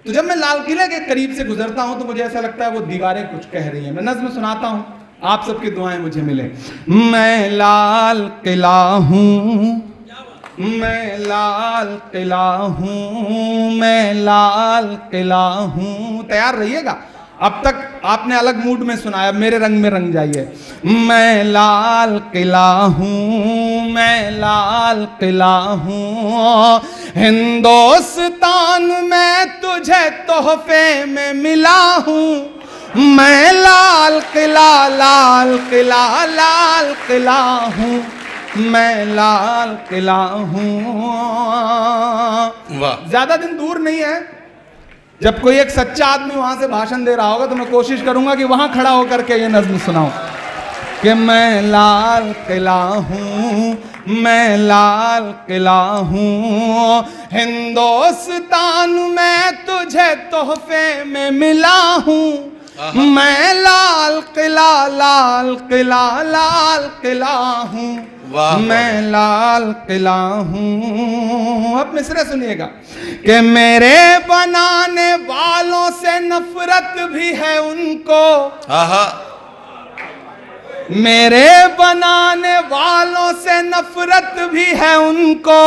तो जब मैं लाल किले के करीब से गुजरता हूं तो मुझे ऐसा लगता है वो दीवारें कुछ कह रही हैं। मैं नज्म सुनाता हूं, आप सबकी दुआएं मुझे मिले। मैं लाल किला हूं, मैं लाल किला हूं, मैं लाल किला हूं। तैयार रहिएगा, अब तक आपने अलग मूड में सुनाया, मेरे रंग में रंग जाइए। मैं लाल किला हूं, मैं लाल किला हूं, हिंदुस्तान में तुझे तोहफे में मिला हूं। मैं लाल किला लाल किला लाल किला हूँ, मैं लाल किला हूँ। वाह, ज्यादा दिन दूर नहीं है, जब कोई एक सच्चा आदमी वहां से भाषण दे रहा होगा तो मैं कोशिश करूंगा कि वहां खड़ा होकर के ये नज्म सुनाऊं कि मैं लाल किला हूँ, मैं लाल किला हूँ, हिंदुस्तान में तुझे तोहफे में मिला हूँ। मैं लाल किला लाल किला लाल किला हूँ, मैं लाल किला हूँ। अब मिसरे सुनिएगा कि मेरे बनाने वालों से नफरत भी है उनको, मेरे बनाने वालों से नफरत भी है उनको,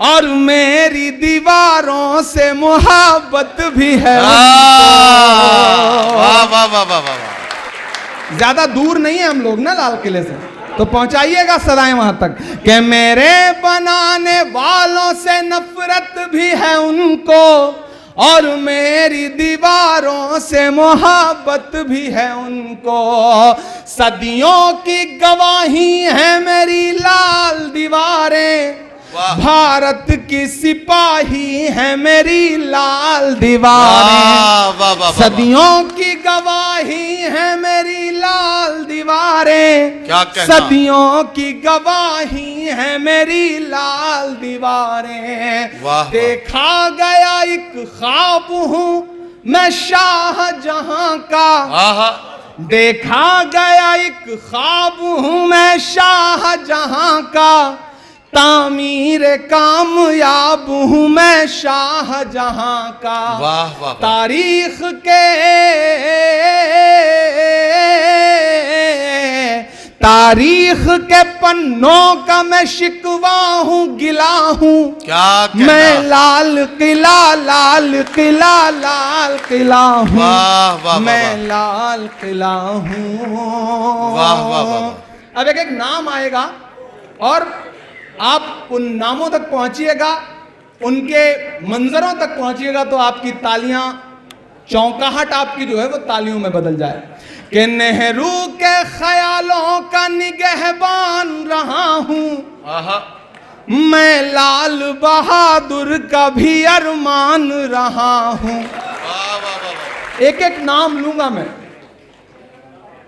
और मेरी दीवारों से मोहब्बत भी है उनको। वाह वाह वाह वाह वाह। ज्यादा दूर नहीं है हम लोग ना लाल किले से, तो पहुंचाइएगा सदाएं वहां तक कि मेरे बनाने वालों से नफरत भी है उनको, और मेरी दीवारों से मोहब्बत भी है उनको। सदियों की गवाही है मेरी लाल दीवारें, वाह। भारत की सिपाही है मेरी लाल दीवारें, वाह, वाह, वाह, वाह। सदियों की गवाही है मेरी लाल दीवारें, क्या कहना। सदियों की गवाही है मेरी लाल दीवारें। वाह, वाह। देखा गया एक ख्वाब हूँ मैं शाहजहां का, आहा। देखा गया एक ख्वाब हूँ मैं शाहजहां का, तामीर कामयाब हूँ मैं शाहजहां का। वाह, वाह, वाह। तारीख के तारीख के पन्नों का मैं शिकवा हूँ, गिला हूँ। क्या कहना। मैं लाल किला लाल किला लाल किला हूँ, वाह, वाह, वाह, मैं वाह। लाल किला हूँ। वाह, वाह, वाह, वाह। अब एक एक नाम आएगा और आप उन नामों तक पहुंचिएगा, उनके मंजरों तक पहुंचिएगा तो आपकी तालियां, चौंकाहट आपकी जो है वो तालियों में बदल जाए। कि नेहरू के ख्यालों का निगहबान रहा हूं, आहा। मैं लाल बहादुर का भी अरमान रहा हूं। वाह, वाह, वाह, वाह। एक एक नाम लूंगा मैं,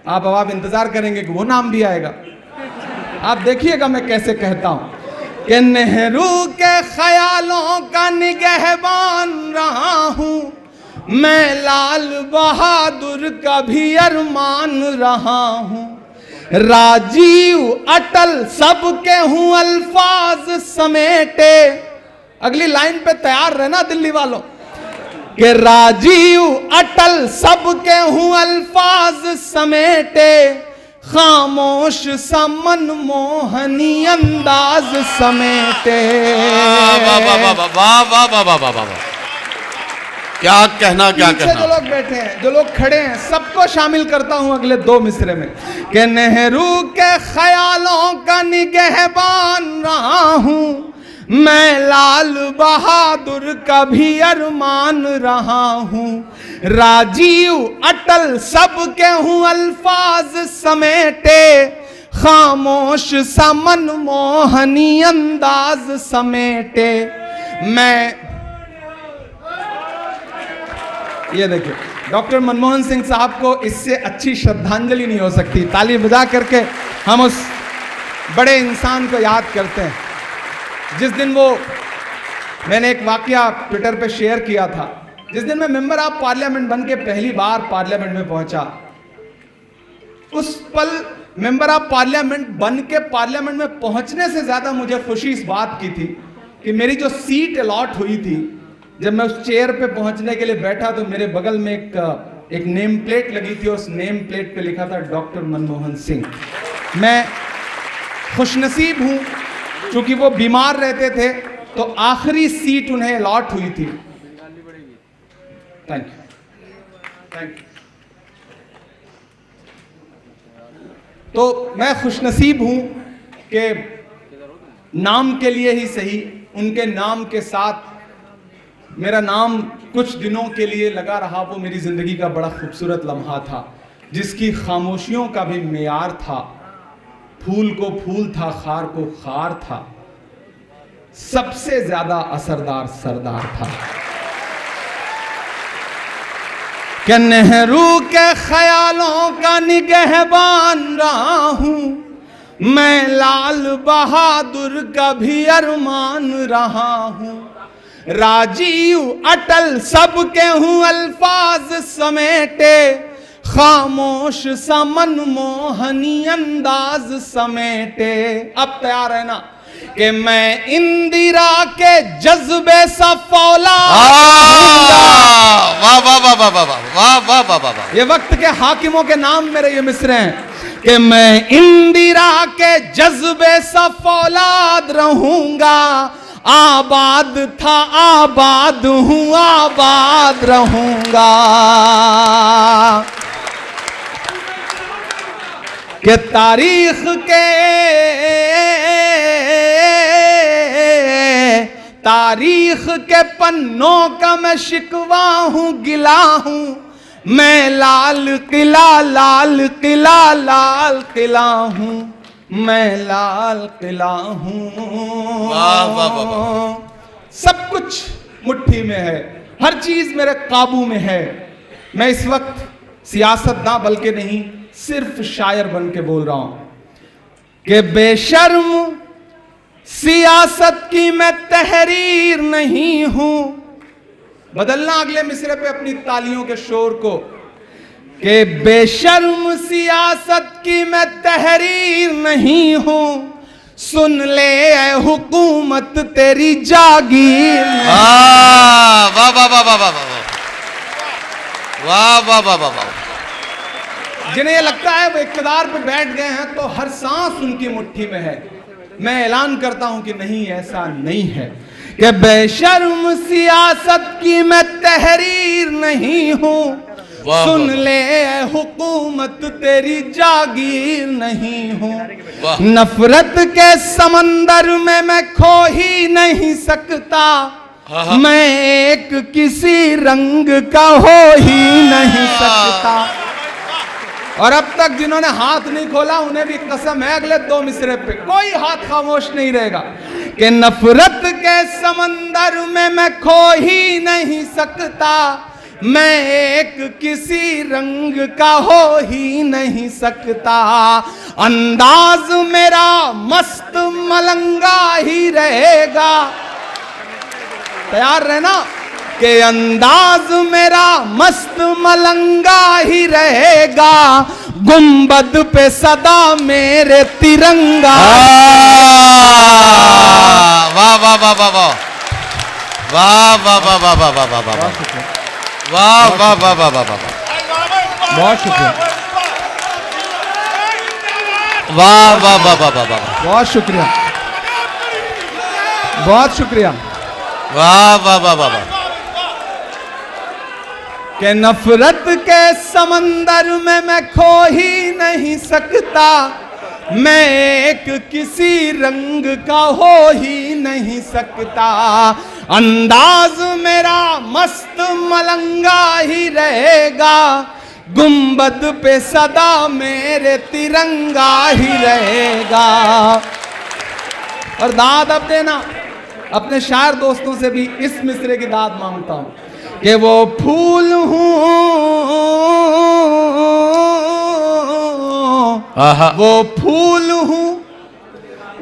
आप इंतजार करेंगे कि वो नाम भी आएगा। आप देखिएगा मैं कैसे कहता हूं कि नेहरू के ख्यालों का निगहबान रहा हूं, मैं लाल बहादुर का भी अरमान रहा हूं। राजीव अटल सबके हूं अल्फाज समेटे, अगली लाइन पे तैयार रहना दिल्ली वालों, कि राजीव अटल सबके हूं अल्फाज समेटे, खामोश सा मनमोहनी अंदाज समेटे। वाह, वाह, वाह, वाह, वाह, वाह, वाह, वाह, वाह, वाह। क्या कहना, क्या पीछे जो कहना। लोग बैठे हैं, जो लोग खड़े हैं, सबको शामिल करता हूं अगले दो मिसरे में। कि नेहरू के ख्यालों का निगहबान रहा हूं, मैं लाल बहादुर का भी अरमान रहा हूं। राजीव अटल सबके हूं अल्फाज समेटे, खामोश सा मनमोहनी अंदाज समेटे। मैं ये देखिए, डॉक्टर मनमोहन सिंह साहब को इससे अच्छी श्रद्धांजलि नहीं हो सकती। ताली बजा करके हम उस बड़े इंसान को याद करते हैं। जिस दिन वो, मैंने एक वाकया ट्विटर पे शेयर किया था, जिस दिन मैं मेंबर ऑफ पार्लियामेंट बन के पहली बार पार्लियामेंट में पहुंचा, उस पल मेंबर ऑफ पार्लियामेंट बन के पार्लियामेंट में पहुंचने से ज्यादा मुझे खुशी इस बात की थी कि मेरी जो सीट अलॉट हुई थी, जब मैं उस चेयर पे पहुंचने के लिए बैठा तो मेरे बगल में एक नेम प्लेट लगी थी, उस नेम प्लेट पे लिखा था डॉक्टर मनमोहन सिंह। मैं खुशनसीब हूं, चूंकि वो बीमार रहते थे तो आखिरी सीट उन्हें अलॉट हुई थी। Thank you. तो मैं खुशनसीब हूं कि नाम के लिए ही सही, उनके नाम के साथ मेरा नाम कुछ दिनों के लिए लगा रहा। वो मेरी जिंदगी का बड़ा खूबसूरत लम्हा था, जिसकी खामोशियों का भी मेयार था। फूल को फूल था, खार को खार था, सबसे ज्यादा असरदार सरदार था। कि नेहरू के ख्यालों का निगहबान रहा हूं, मैं लाल बहादुर का भी अरमान रहा हूं। राजीव अटल सबके हूं अल्फाज समेटे, खामोश सा मनमोहनी अंदाज समेटे। अब तैयार है ना कि मैं इंदिरा के जज्बे सा फौलाद। वाह, वाह, वाह, वाह, वाह, वाह, वाह, वाह, वाह। ये वक्त के हाकिमों के नाम मेरे ये मिसरे हैं कि मैं इंदिरा के जज्बे सा फौलाद रहूंगा, आबाद था आबाद हूं आबाद रहूंगा। कि तारीख के पन्नों का मैं शिकवा हूं, गिला हूं। मैं लाल किला लाल किला लाल किला हूं। मैं लाल किला हूँ। वाह वाह वाह वाह। सब कुछ मुट्ठी में है, हर चीज मेरे काबू में है। मैं इस वक्त सियासतदां बल्कि नहीं, सिर्फ शायर बन के बोल रहा हूं कि बेशर्म सियासत की मैं तहरीर नहीं हूं। बदलना अगले मिसरे पे अपनी तालियों के शोर को कि बेशर्म सियासत की मैं तहरीर नहीं हूं। सुन ले ऐ हुकूमत तेरी जागीर नहीं। वाह वाह वाह वाह वाह वाह वाह वाह वाह वाह वाह। जिन्हें ये लगता है वो इक़्तिदार पे बैठ गए हैं तो हर सांस उनकी मुट्ठी में है, मैं ऐलान करता हूं कि नहीं, ऐसा नहीं है कि बेशर्म सियासत की मैं तहरीर नहीं हूं। सुन ले ऐ हुकूमत तेरी जागीर नहीं हूं। नफरत के समंदर में मैं खो ही नहीं सकता। मैं एक किसी रंग का हो ही नहीं सकता। और अब तक जिन्होंने हाथ नहीं खोला उन्हें भी कसम है अगले 2 मिसरे पे कोई हाथ खामोश नहीं रहेगा कि नफरत के समंदर में मैं खो ही नहीं सकता। मैं एक किसी रंग का हो ही नहीं सकता। अंदाज मेरा मस्त मलंगा ही रहेगा। तैयार रहना कि अंदाज मेरा मस्त मलंगा ही रहेगा। गुंबद पे सदा मेरे तिरंगा। वाह वाह वाह वाह वाह वाह वाह वाह वाह वाह वाह वाह वाह वाह वाह वाह वाह वाह वाह। बहुत शुक्रिया, वाह वाह वाह वाह वाह वाह। बहुत शुक्रिया, बहुत शुक्रिया। वाह वाह वाह वाह वाह। कि नफरत के समंदर में मैं खो ही नहीं सकता। मैं एक किसी रंग का हो ही नहीं सकता। अंदाज मेरा मस्त मलंगा ही रहेगा। गुंबद पे सदा मेरे तिरंगा ही रहेगा। और दाद अब देना, अपने शायर दोस्तों से भी इस मिसरे की दाद मांगता हूं कि वो फूल हूं, वो फूल हूं,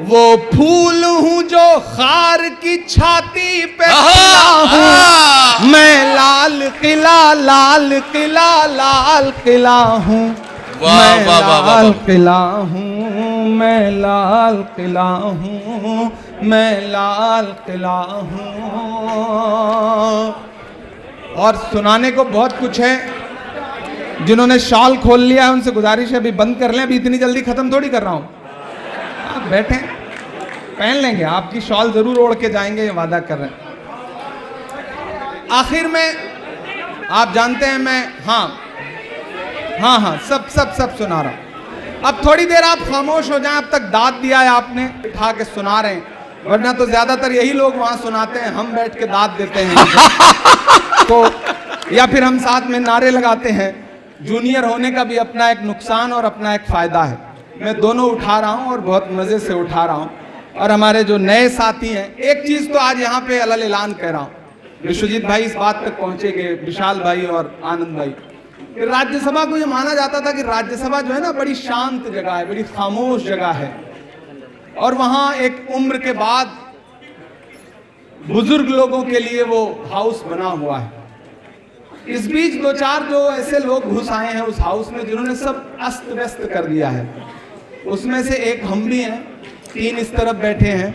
वो फूल हूं जो खार की छाती पे खिला हूं। मैं लाल किला, लाल किला, लाल किला हूं। मैं लाल किला हूं, मैं लाल किला हूं, मैं लाल किला हूं। और सुनाने को बहुत कुछ है। जिन्होंने शॉल खोल लिया है उनसे गुजारिश है अभी बंद कर लें, अभी इतनी जल्दी खत्म थोड़ी कर रहा हूं। आप बैठे पहन लेंगे, आपकी शॉल जरूर ओढ़ के जाएंगे, ये वादा कर रहे हैं। आखिर में आप जानते हैं मैं हाँ सब सुना रहा हूं। अब थोड़ी देर आप खामोश हो जाएं, अब तक दाद दिया है आपने, उठा के सुना रहे हैं, वरना तो ज्यादातर यही लोग वहां सुनाते हैं, हम बैठ के दाद देते हैं तो या फिर हम साथ में नारे लगाते हैं। जूनियर होने का भी अपना एक नुकसान और अपना एक फायदा है। मैं दोनों उठा रहा हूं और बहुत मजे से उठा रहा हूं। और हमारे जो नए साथी हैं, एक चीज तो आज यहाँ पे अलल ऐलान कह रहा हूं, विश्वजीत भाई इस बात तक पहुंचेंगे, विशाल भाई और आनंद भाई। राज्यसभा को ये माना जाता था कि राज्यसभा जो है ना बड़ी शांत जगह है, बड़ी खामोश जगह है, और वहां एक उम्र के बाद बुजुर्ग लोगों के लिए वो हाउस बना हुआ है। इस बीच 2-4 जो ऐसे लोग घुस आए हैं उस हाउस में जिन्होंने सब अस्त व्यस्त कर दिया है। उसमें से एक हम भी हैं, 3 इस तरफ बैठे हैं।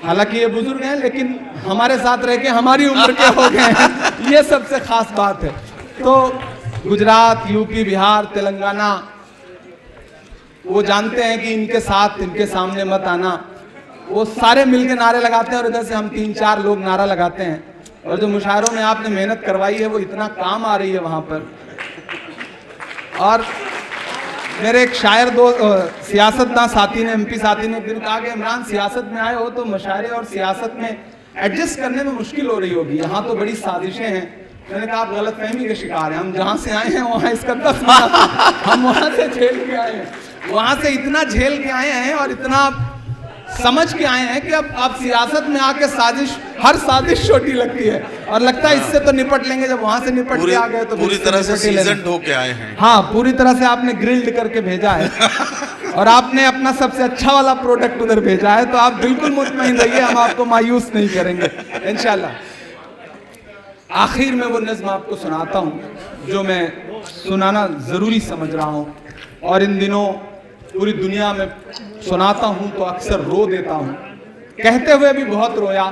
हालांकि ये बुजुर्ग हैं लेकिन हमारे साथ रह के हमारी उम्र के हो गए हैं, ये सबसे खास बात है। तो गुजरात, यूपी, बिहार, तेलंगाना, वो जानते हैं कि इनके साथ, इनके सामने मत आना। वो सारे मिलके नारे लगाते हैं और इधर से हम 3-4 लोग नारा लगाते हैं। और जो मुशायरों में आपने मेहनत करवाई है वो इतना काम आ रही है वहां पर। और मेरे एक शायर दोस्त, सियासतदान साथी ने, एमपी साथी ने एक दिन कहा कि इमरान सियासत में आए हो तो मुशायरे और सियासत में एडजस्ट करने में मुश्किल हो रही होगी, यहाँ तो बड़ी साजिशें हैं। मैंने कहा आप गलतफहमी के शिकार हैं, हम जहाँ से आए हैं वहाँ इसका 10 गुना, हम वहाँ से झेल के आए हैं। वहां से इतना झेल के आए हैं और इतना समझ के आए हैं कि अब सियासत में आके हर साजिश छोटी लगती है और लगता है इससे तो निपट लेंगे। जब वहां से निपट के आ गए तो पूरी तरह से सीजन्ड होके आए हैं। हाँ, पूरी तरह से आपने ग्रिल्ड करके भेजा है और आपने अपना सबसे अच्छा वाला प्रोडक्ट उधर भेजा है, तो आप बिल्कुल मुतमईन रहिए, हम आपको मायूस नहीं करेंगे इंशाल्लाह। आखिर में वो नज़्म आपको सुनाता हूँ जो मैं सुनाना ज़रूरी समझ रहा हूँ और इन दिनों पूरी दुनिया में सुनाता हूँ तो अक्सर रो देता हूँ। कहते हुए भी बहुत रोया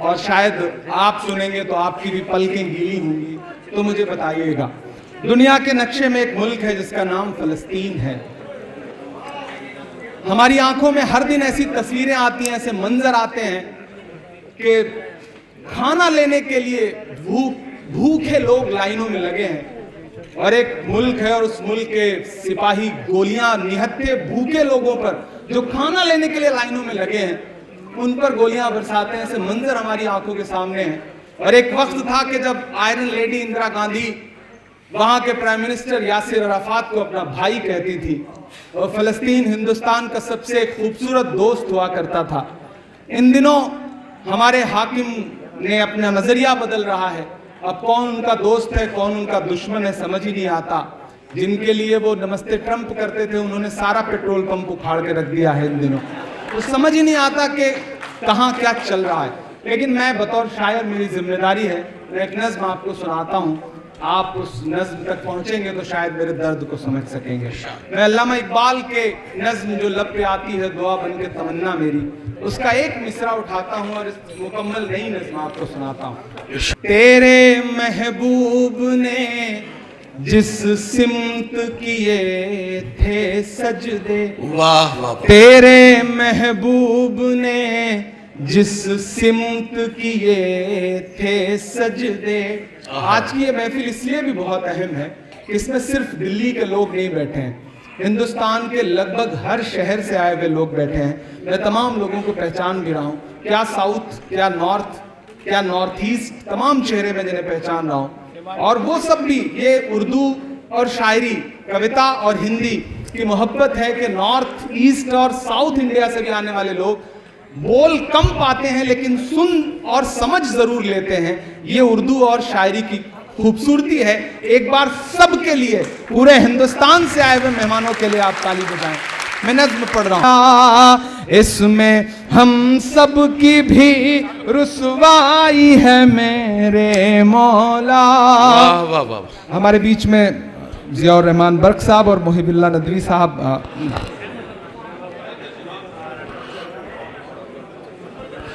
और शायद आप सुनेंगे तो आपकी भी पलकें गीली होंगी। तो मुझे बताइएगा, दुनिया के नक्शे में एक मुल्क है जिसका नाम फ़लस्तीन है। हमारी आंखों में हर दिन ऐसी तस्वीरें आती हैं, ऐसे मंजर आते हैं कि खाना लेने के लिए भूखे लोग लाइनों में लगे हैं और एक मुल्क है और उस मुल्क के सिपाही गोलियां निहत्थे भूखे लोगों पर जो खाना लेने के लिए लाइनों में लगे हैं उन पर गोलियां बरसाते हैं। ऐसे मंजर हमारी आंखों के सामने हैं। और एक वक्त था कि जब आयरन लेडी इंदिरा गांधी वहां के प्राइम मिनिस्टर यासिर अराफात को अपना भाई कहती थी और फ़लस्तीन हिंदुस्तान का सबसे खूबसूरत दोस्त हुआ करता था। इन दिनों हमारे हाकिम ने अपना नजरिया बदल रहा है। अब कौन उनका दोस्त है कौन उनका दुश्मन है समझ ही नहीं आता। जिनके लिए वो नमस्ते ट्रंप करते थे उन्होंने सारा पेट्रोल पंप उखाड़ के रख दिया है इन दिनों। तो समझ ही नहीं आता कि कहाँ क्या चल रहा है। लेकिन मैं बतौर शायर, मेरी जिम्मेदारी है, मैं एक नज़्म आपको सुनाता हूँ। आप उस नज़्म तक पहुँचेंगे तो शायद मेरे दर्द को समझ सकेंगे। मैं अल्लामा इकबाल के नज़्म जो लब पे आती है दुआ बन के तमन्ना मेरी, उसका एक मिसरा उठाता हूँ और इस मुकम्मल नई नज़्म आपको सुनाता हूँ। तेरे महबूब ने जिस सिमत किए थे सजदे, वाह वाह, तेरे महबूब ने जिस सिमत किए थे सजदे। आज की ये महफिल इसलिए भी बहुत अहम है कि इसमें सिर्फ दिल्ली के लोग नहीं बैठे हैं, हिंदुस्तान के लगभग हर शहर से आए हुए लोग बैठे हैं। मैं तमाम लोगों को पहचान भी रहा हूँ, क्या साउथ, क्या नॉर्थ, क्या नॉर्थ ईस्ट, तमाम चेहरे में जिन्हें पहचान रहा हूँ। और वो सब भी ये उर्दू और शायरी, कविता और हिंदी की मोहब्बत है कि नॉर्थ ईस्ट और साउथ इंडिया से भी आने वाले लोग बोल कम पाते हैं लेकिन सुन और समझ जरूर लेते हैं। ये उर्दू और शायरी की खूबसूरती है। एक बार सबके लिए, पूरे हिंदुस्तान से आए हुए मेहमानों के लिए आप ताली बजाएं। मैं नज़्म पढ़ रहा हूँ। इसमें हम सब की भी रुसवाई है मेरे मौला। वाह वाह वाह। हमारे बीच में ज़ियाउर रहमान बर्क साहब और मोहिबुल्लाह नदवी साहब।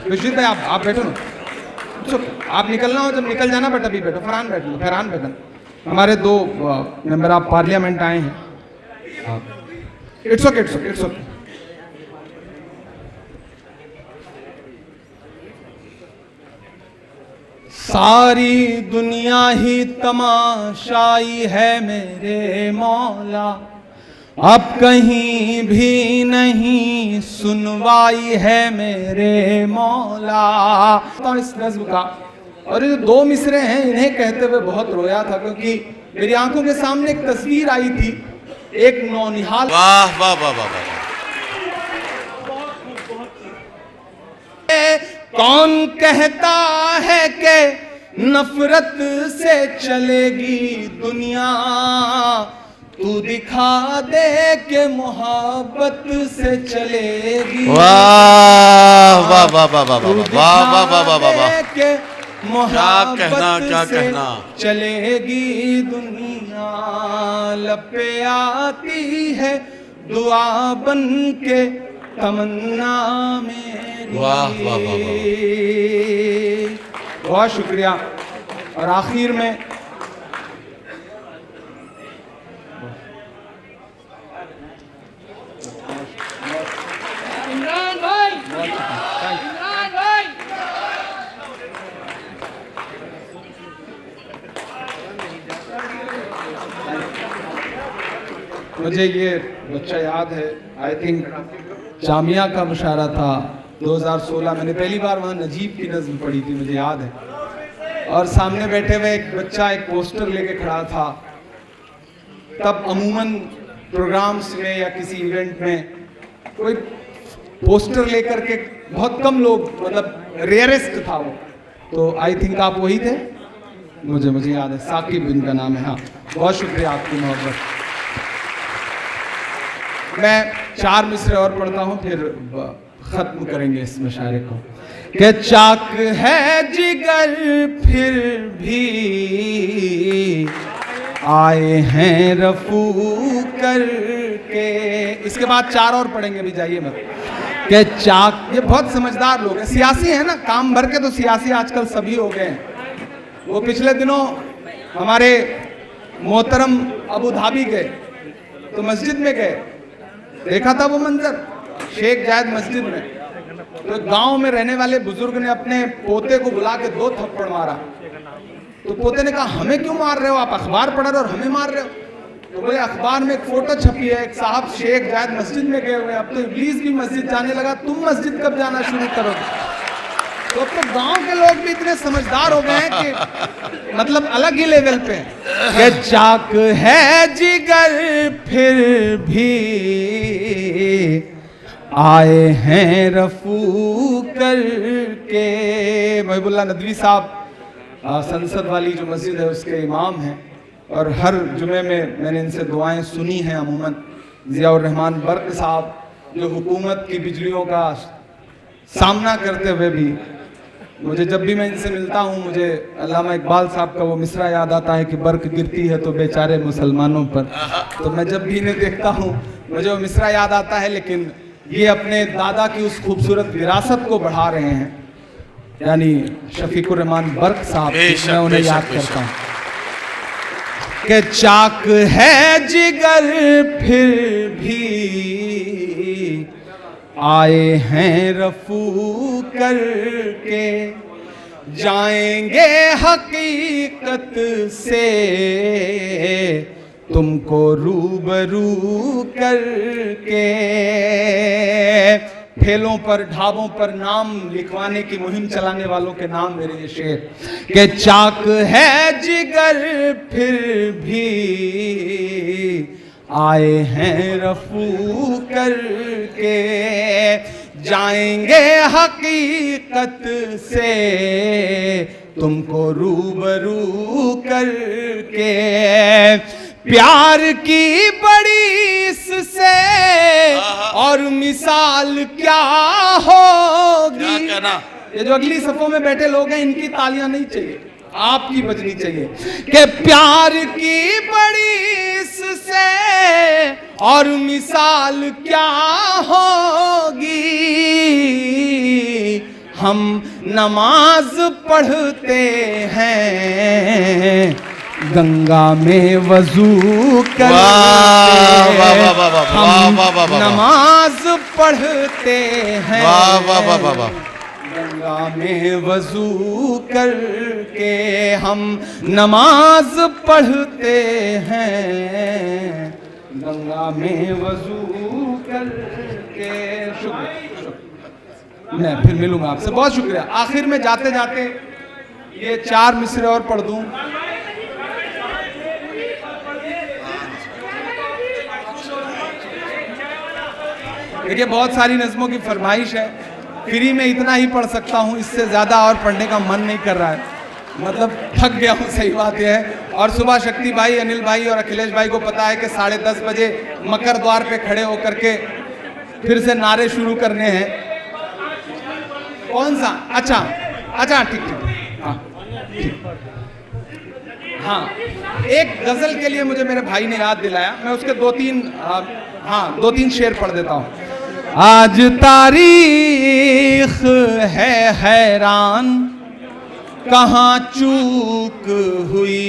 विश्वित भाई आप बैठो ना, आप निकलना हो जब निकल जाना, बट अभी बैठो। फरहान बैठ लो, फरहान बैठन। हमारे दो मेंबर ऑफ पार्लियामेंट आए हैं। It's okay, it's okay, it's okay. सारी दुनिया ही तमाशाई है मेरे मौला, अब कहीं भी नहीं सुनवाई है मेरे मौला। तो इस नज़्म का और ये दो मिसरे हैं, इन्हें कहते हुए बहुत रोया था क्योंकि मेरी आंखों के सामने एक तस्वीर आई थी, एक नौनिहाल। वाह वाह वाह वाह वाह। कौन कहता है कि नफरत से चलेगी दुनिया, तू दिखा दे के मोहब्बत से चलेगी। वाह वाह वाह वाह वाह वाह वाह वाह वाह वाह वाह। के मोहब्बत क्या से कहना। चलेगी दुनिया, लपे आती है दुआ बन के तमन्ना मेरी। वाह वाह वाह वाह। बहुत शुक्रिया। और आखिर में इमरान भाई, इमरान भाई, मुझे ये बच्चा याद है, आई थिंक जामिया का मुशायरा था 2016। मैंने पहली बार वहाँ नजीब की नज़्म पढ़ी थी, मुझे याद है। और सामने बैठे हुए एक बच्चा एक पोस्टर लेके खड़ा था। तब अमूमन प्रोग्राम्स में या किसी इवेंट में कोई पोस्टर लेकर के, बहुत कम लोग, मतलब रेयरेस्ट था वो। तो आई थिंक आप वही थे, मुझे याद है, साकिब इनका नाम है। हाँ, बहुत शुक्रिया आपकी मोहब्बत। मैं 4 मिसरे और पढ़ता हूँ, फिर खत्म करेंगे इस मुशायरे को। कि चाक है जिगर फिर भी आए हैं रफू करके। इसके बाद 4 और पढ़ेंगे, भी जाइए मत। कि चाक, ये बहुत समझदार लोग हैं, सियासी है ना, काम भर के तो सियासी आजकल सभी हो गए हैं। वो पिछले दिनों हमारे मोहतरम अबू धाबी गए, तो मस्जिद में गए, देखा था वो मंजर, शेख जायद मस्जिद में। तो गांव में रहने वाले बुजुर्ग ने अपने पोते को बुला के 2 थप्पड़ मारा। तो पोते ने कहा, हमें क्यों मार रहे हो, आप अखबार पढ़ रहे हो और हमें मार रहे हो? तो बोले, अखबार में एक फोटो छपी है, एक साहब शेख जायद मस्जिद में गए हुए, अब तो इब्लीस भी मस्जिद जाने लगा, तुम मस्जिद कब जाना शुरू करोगे? तो अब तो गांव के लोग भी इतने समझदार हो गए हैं कि मतलब अलग ही लेवल पे। कि चाक है जिगर फिर भी आए हैं रफू करके। महबूबुल्लाह नदवी साहब संसद वाली जो मस्जिद है उसके इमाम हैं, और हर जुमे में मैंने इनसे दुआएं सुनी हैं अमूमन। ज़ियाउर रहमान बर्क साहब जो हुकूमत की बिजलियों का सामना करते हुए भी, मुझे जब भी मैं इनसे मिलता हूँ, मुझे अल्लामा इकबाल साहब का वो मिसरा याद आता है कि बर्क गिरती है तो बेचारे मुसलमानों पर। तो मैं जब भी इन्हें देखता हूँ मुझे वो मिसरा याद आता है, लेकिन ये अपने दादा की उस खूबसूरत विरासत को बढ़ा रहे हैं, यानी शफीकुर रहमान बर्क साहब, मैं उन्हें याद करता हूँ। कि चाक है जिगर फिर भी आए हैं रफू करके, जाएंगे हकीकत से तुमको रूबरू करके। ठेलों पर ढाबों पर नाम लिखवाने की मुहिम चलाने वालों के नाम मेरे ये शेर। कि चाक है जिगर फिर भी आए हैं रफू करके, जाएंगे हकीकत से तुमको रूबरू करके। प्यार की बड़ी इससे और मिसाल क्या होगी। ये जो अगली सफों में बैठे लोग हैं, इनकी तालियां नहीं चाहिए, आपकी बजनी चाहिए। कि प्यार की बड़ी इससे और मिसाल क्या होगी। हम नमाज पढ़ते हैं गंगा में वजू करके। हम नमाज पढ़ते हैं गंगा में वजू करके। हम नमाज पढ़ते हैं गंगा में वजू करके। शुक्रिया, मैं फिर मिलूंगा आपसे, बहुत शुक्रिया। आखिर में जाते जाते ये 4 मिसरे और पढ़ दूं। देखिए, बहुत सारी नज़्मों की फरमाइश है, फ्री में इतना ही पढ़ सकता हूँ, इससे ज़्यादा और पढ़ने का मन नहीं कर रहा है, मतलब थक गया हूँ, सही बात यह है। और सुबह शक्ति भाई, अनिल भाई और अखिलेश भाई को पता है कि 10:30 बजे मकर द्वार पे खड़े होकर के फिर से नारे शुरू करने हैं। कौन सा? अच्छा, ठीक, हाँ, एक गजल के लिए मुझे मेरे भाई ने याद दिलाया, मैं उसके 2-3 शेर पढ़ देता हूँ। आज तारीख है हैरान, कहाँ चूक हुई।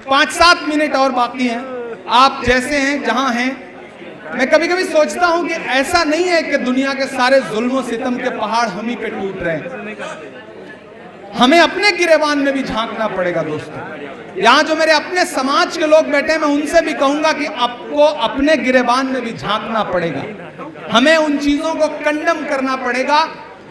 5-7 मिनट और बाकी हैं। आप जैसे हैं, जहां हैं, मैं कभी कभी सोचता हूं कि ऐसा नहीं है कि दुनिया के सारे जुल्म और सितम के पहाड़ हम ही पे टूट रहे हैं। हमें अपने गिरेबान में भी झांकना पड़ेगा दोस्तों। यहाँ जो मेरे अपने समाज के लोग बैठे हैं, मैं उनसे भी कहूंगा कि आपको अपने गिरेबान में भी झांकना पड़ेगा। हमें उन चीजों को कंडम करना पड़ेगा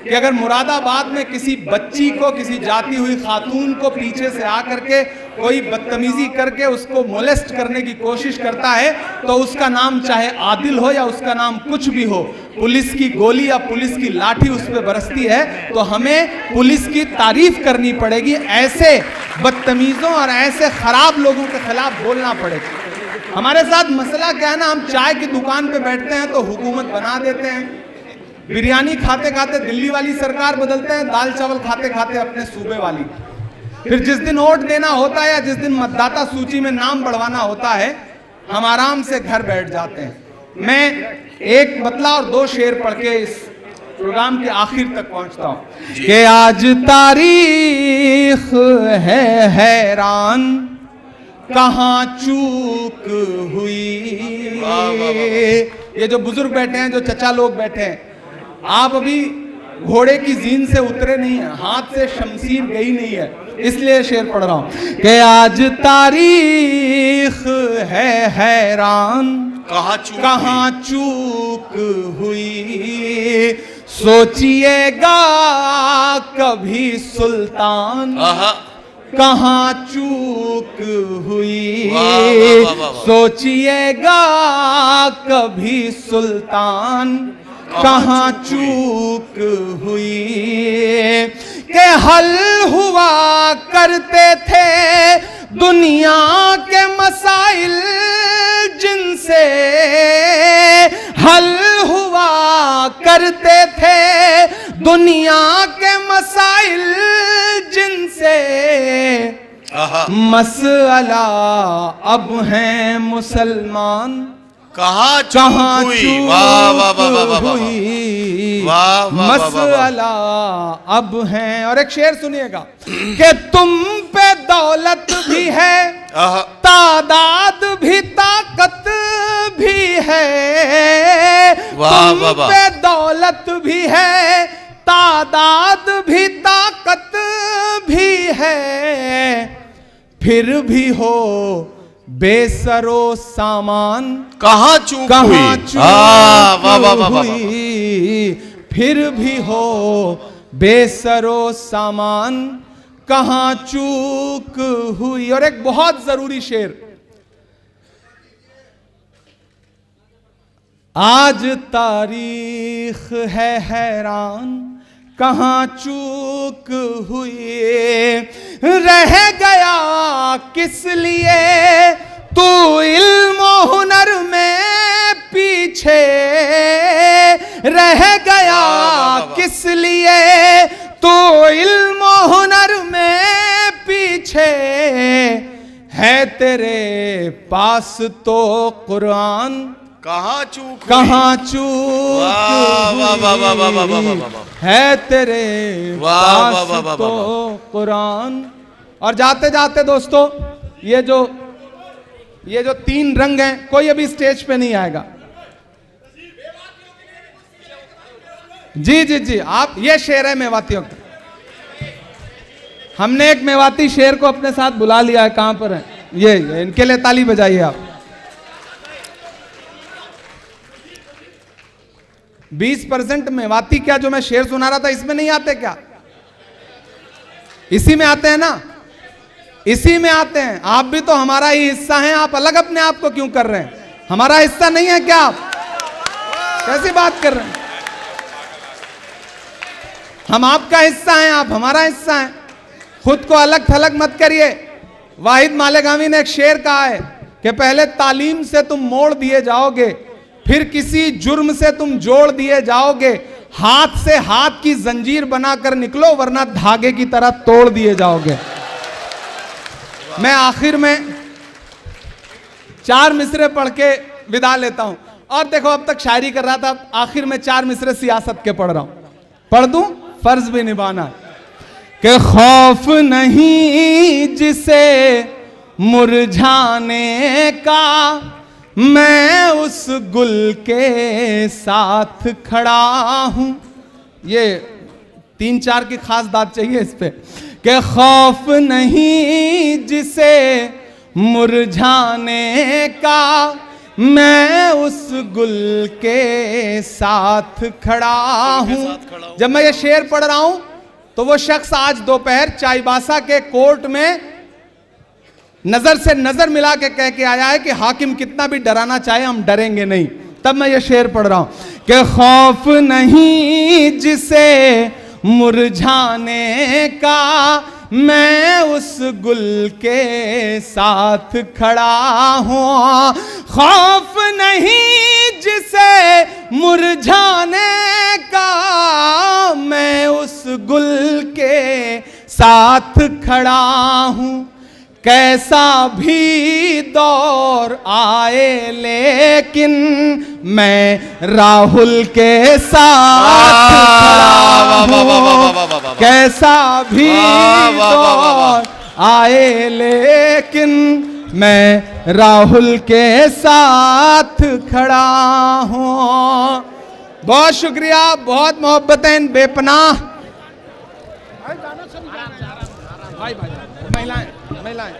कि अगर मुरादाबाद में किसी बच्ची को, किसी जाती हुई खातून को पीछे से आकर के कोई बदतमीजी करके उसको मोलेस्ट करने की कोशिश करता है तो उसका नाम चाहे आदिल हो या उसका नाम कुछ भी हो, पुलिस की गोली या पुलिस की लाठी उस पर बरसती है तो हमें पुलिस की तारीफ करनी पड़ेगी। ऐसे बदतमीजों और ऐसे खराब लोगों के खिलाफ बोलना पड़ेगा। हमारे साथ मसला क्या है ना, हम चाय की दुकान पे बैठते हैं तो हुकूमत बना देते हैं, बिरयानी खाते खाते दिल्ली वाली सरकार बदलते हैं, दाल चावल खाते खाते अपने सूबे वाली। फिर जिस दिन वोट देना होता है या जिस दिन मतदाता सूची में नाम बढ़वाना होता है, हम आराम से घर बैठ जाते हैं। मैं एक मतला और 2 शेर पढ़ के इस प्रोग्राम के आखिर तक पहुंचता हूं कि आज तारीख है हैरान, कहां चूक हुई। ये जो बुजुर्ग बैठे हैं, जो चचा लोग बैठे हैं, आप अभी घोड़े की जीन से उतरे नहीं है, हाथ से शमशीर गई नहीं है, इसलिए शेर पढ़ रहा हूं कि आज तारीख है हैरान, कहां चूक हुई। सोचिएगा कभी सुल्तान, कहां चूक हुई। सोचिएगा कभी सुल्तान, कहां चूक हुई। के हल हुआ करते थे दुनिया के मसाइल जिनसे, हल हुआ करते थे दुनिया के मसाइल जिनसे, मसला अब हैं मुसलमान, कहां चूक हुई। मसला अब है। और एक शेर सुनिएगा कि तुम पे दौलत भी है, तादाद भी ताकत भी है। तुम पे दौलत भी है, तादाद भी ताकत भी है, फिर भी हो बेसरो सामान, कहां चूक हुई। फिर भी हो बेसरो सामान, कहां चूक हुई। और एक बहुत जरूरी शेर, आज तारीख है हैरान, कहां चूक हुई। रह गया किस लिए तू इल्म हुनर में पीछे, रह गया किस लिए तू इल्म हुनर में पीछे। है तेरे पास तो कुरान, कहां चूक है तेरे पास तो कुरान। और जाते जाते दोस्तों, ये जो 3 रंग हैं, कोई अभी स्टेज पे नहीं आएगा। जी जी जी, आप, ये शेर है मेवातियों का। हमने एक मेवाती शेर को अपने साथ बुला लिया है। कहां पर है ये? इनके लिए ताली बजाइए आप। 20% मेवाती क्या जो मैं शेर सुना रहा था इसमें नहीं आते क्या? इसी में आते हैं ना, इसी में आते हैं। आप भी तो हमारा ही हिस्सा हैं, आप अलग अपने आप को क्यों कर रहे हैं? हमारा हिस्सा नहीं है क्या आप? कैसी बात कर रहे हैं? हम आपका हिस्सा हैं, आप हमारा हिस्सा हैं। खुद को अलग थलग मत करिए। वाहिद मालेगामी ने एक शेर कहा है कि पहले तालीम से तुम मोड़ दिए जाओगे, फिर किसी जुर्म से तुम जोड़ दिए जाओगे। हाथ से हाथ की जंजीर बनाकर निकलो, वरना धागे की तरह तोड़ दिए जाओगे। मैं आखिर में 4 मिसरे पढ़ के विदा लेता हूं। और देखो, अब तक शायरी कर रहा था, आखिर में 4 मिसरे सियासत के पढ़ रहा हूं। पढ़ दूं? फर्ज भी निभाना है। कि खौफ नहीं जिसे मुरझाने का, मैं उस गुल के साथ खड़ा हूं। ये 3-4 की खास बात चाहिए इस पे। कि खौफ नहीं जिसे मुरझाने का, मैं उस गुल के साथ खड़ा हूं। जब मैं ये शेर पढ़ रहा हूं तो वो शख्स आज दोपहर चाईबासा के कोर्ट में नजर से नजर मिला के कह के आया है कि हाकिम कितना भी डराना चाहे हम डरेंगे नहीं। तब मैं ये शेर पढ़ रहा हूं कि खौफ नहीं जिसे मुरझाने का, मैं उस गुल के साथ खड़ा हूं। खौफ नहीं जिसे मुरझाने का, मैं उस गुल के साथ खड़ा हूं। कैसा भी दौर आए लेकिन मैं राहुल के साथ खड़ा हूं। कैसा भी दौर आए लेकिन मैं राहुल के साथ खड़ा हूं। बहुत शुक्रिया, बहुत मोहब्बतें बेपनाह। भाई महिलाएं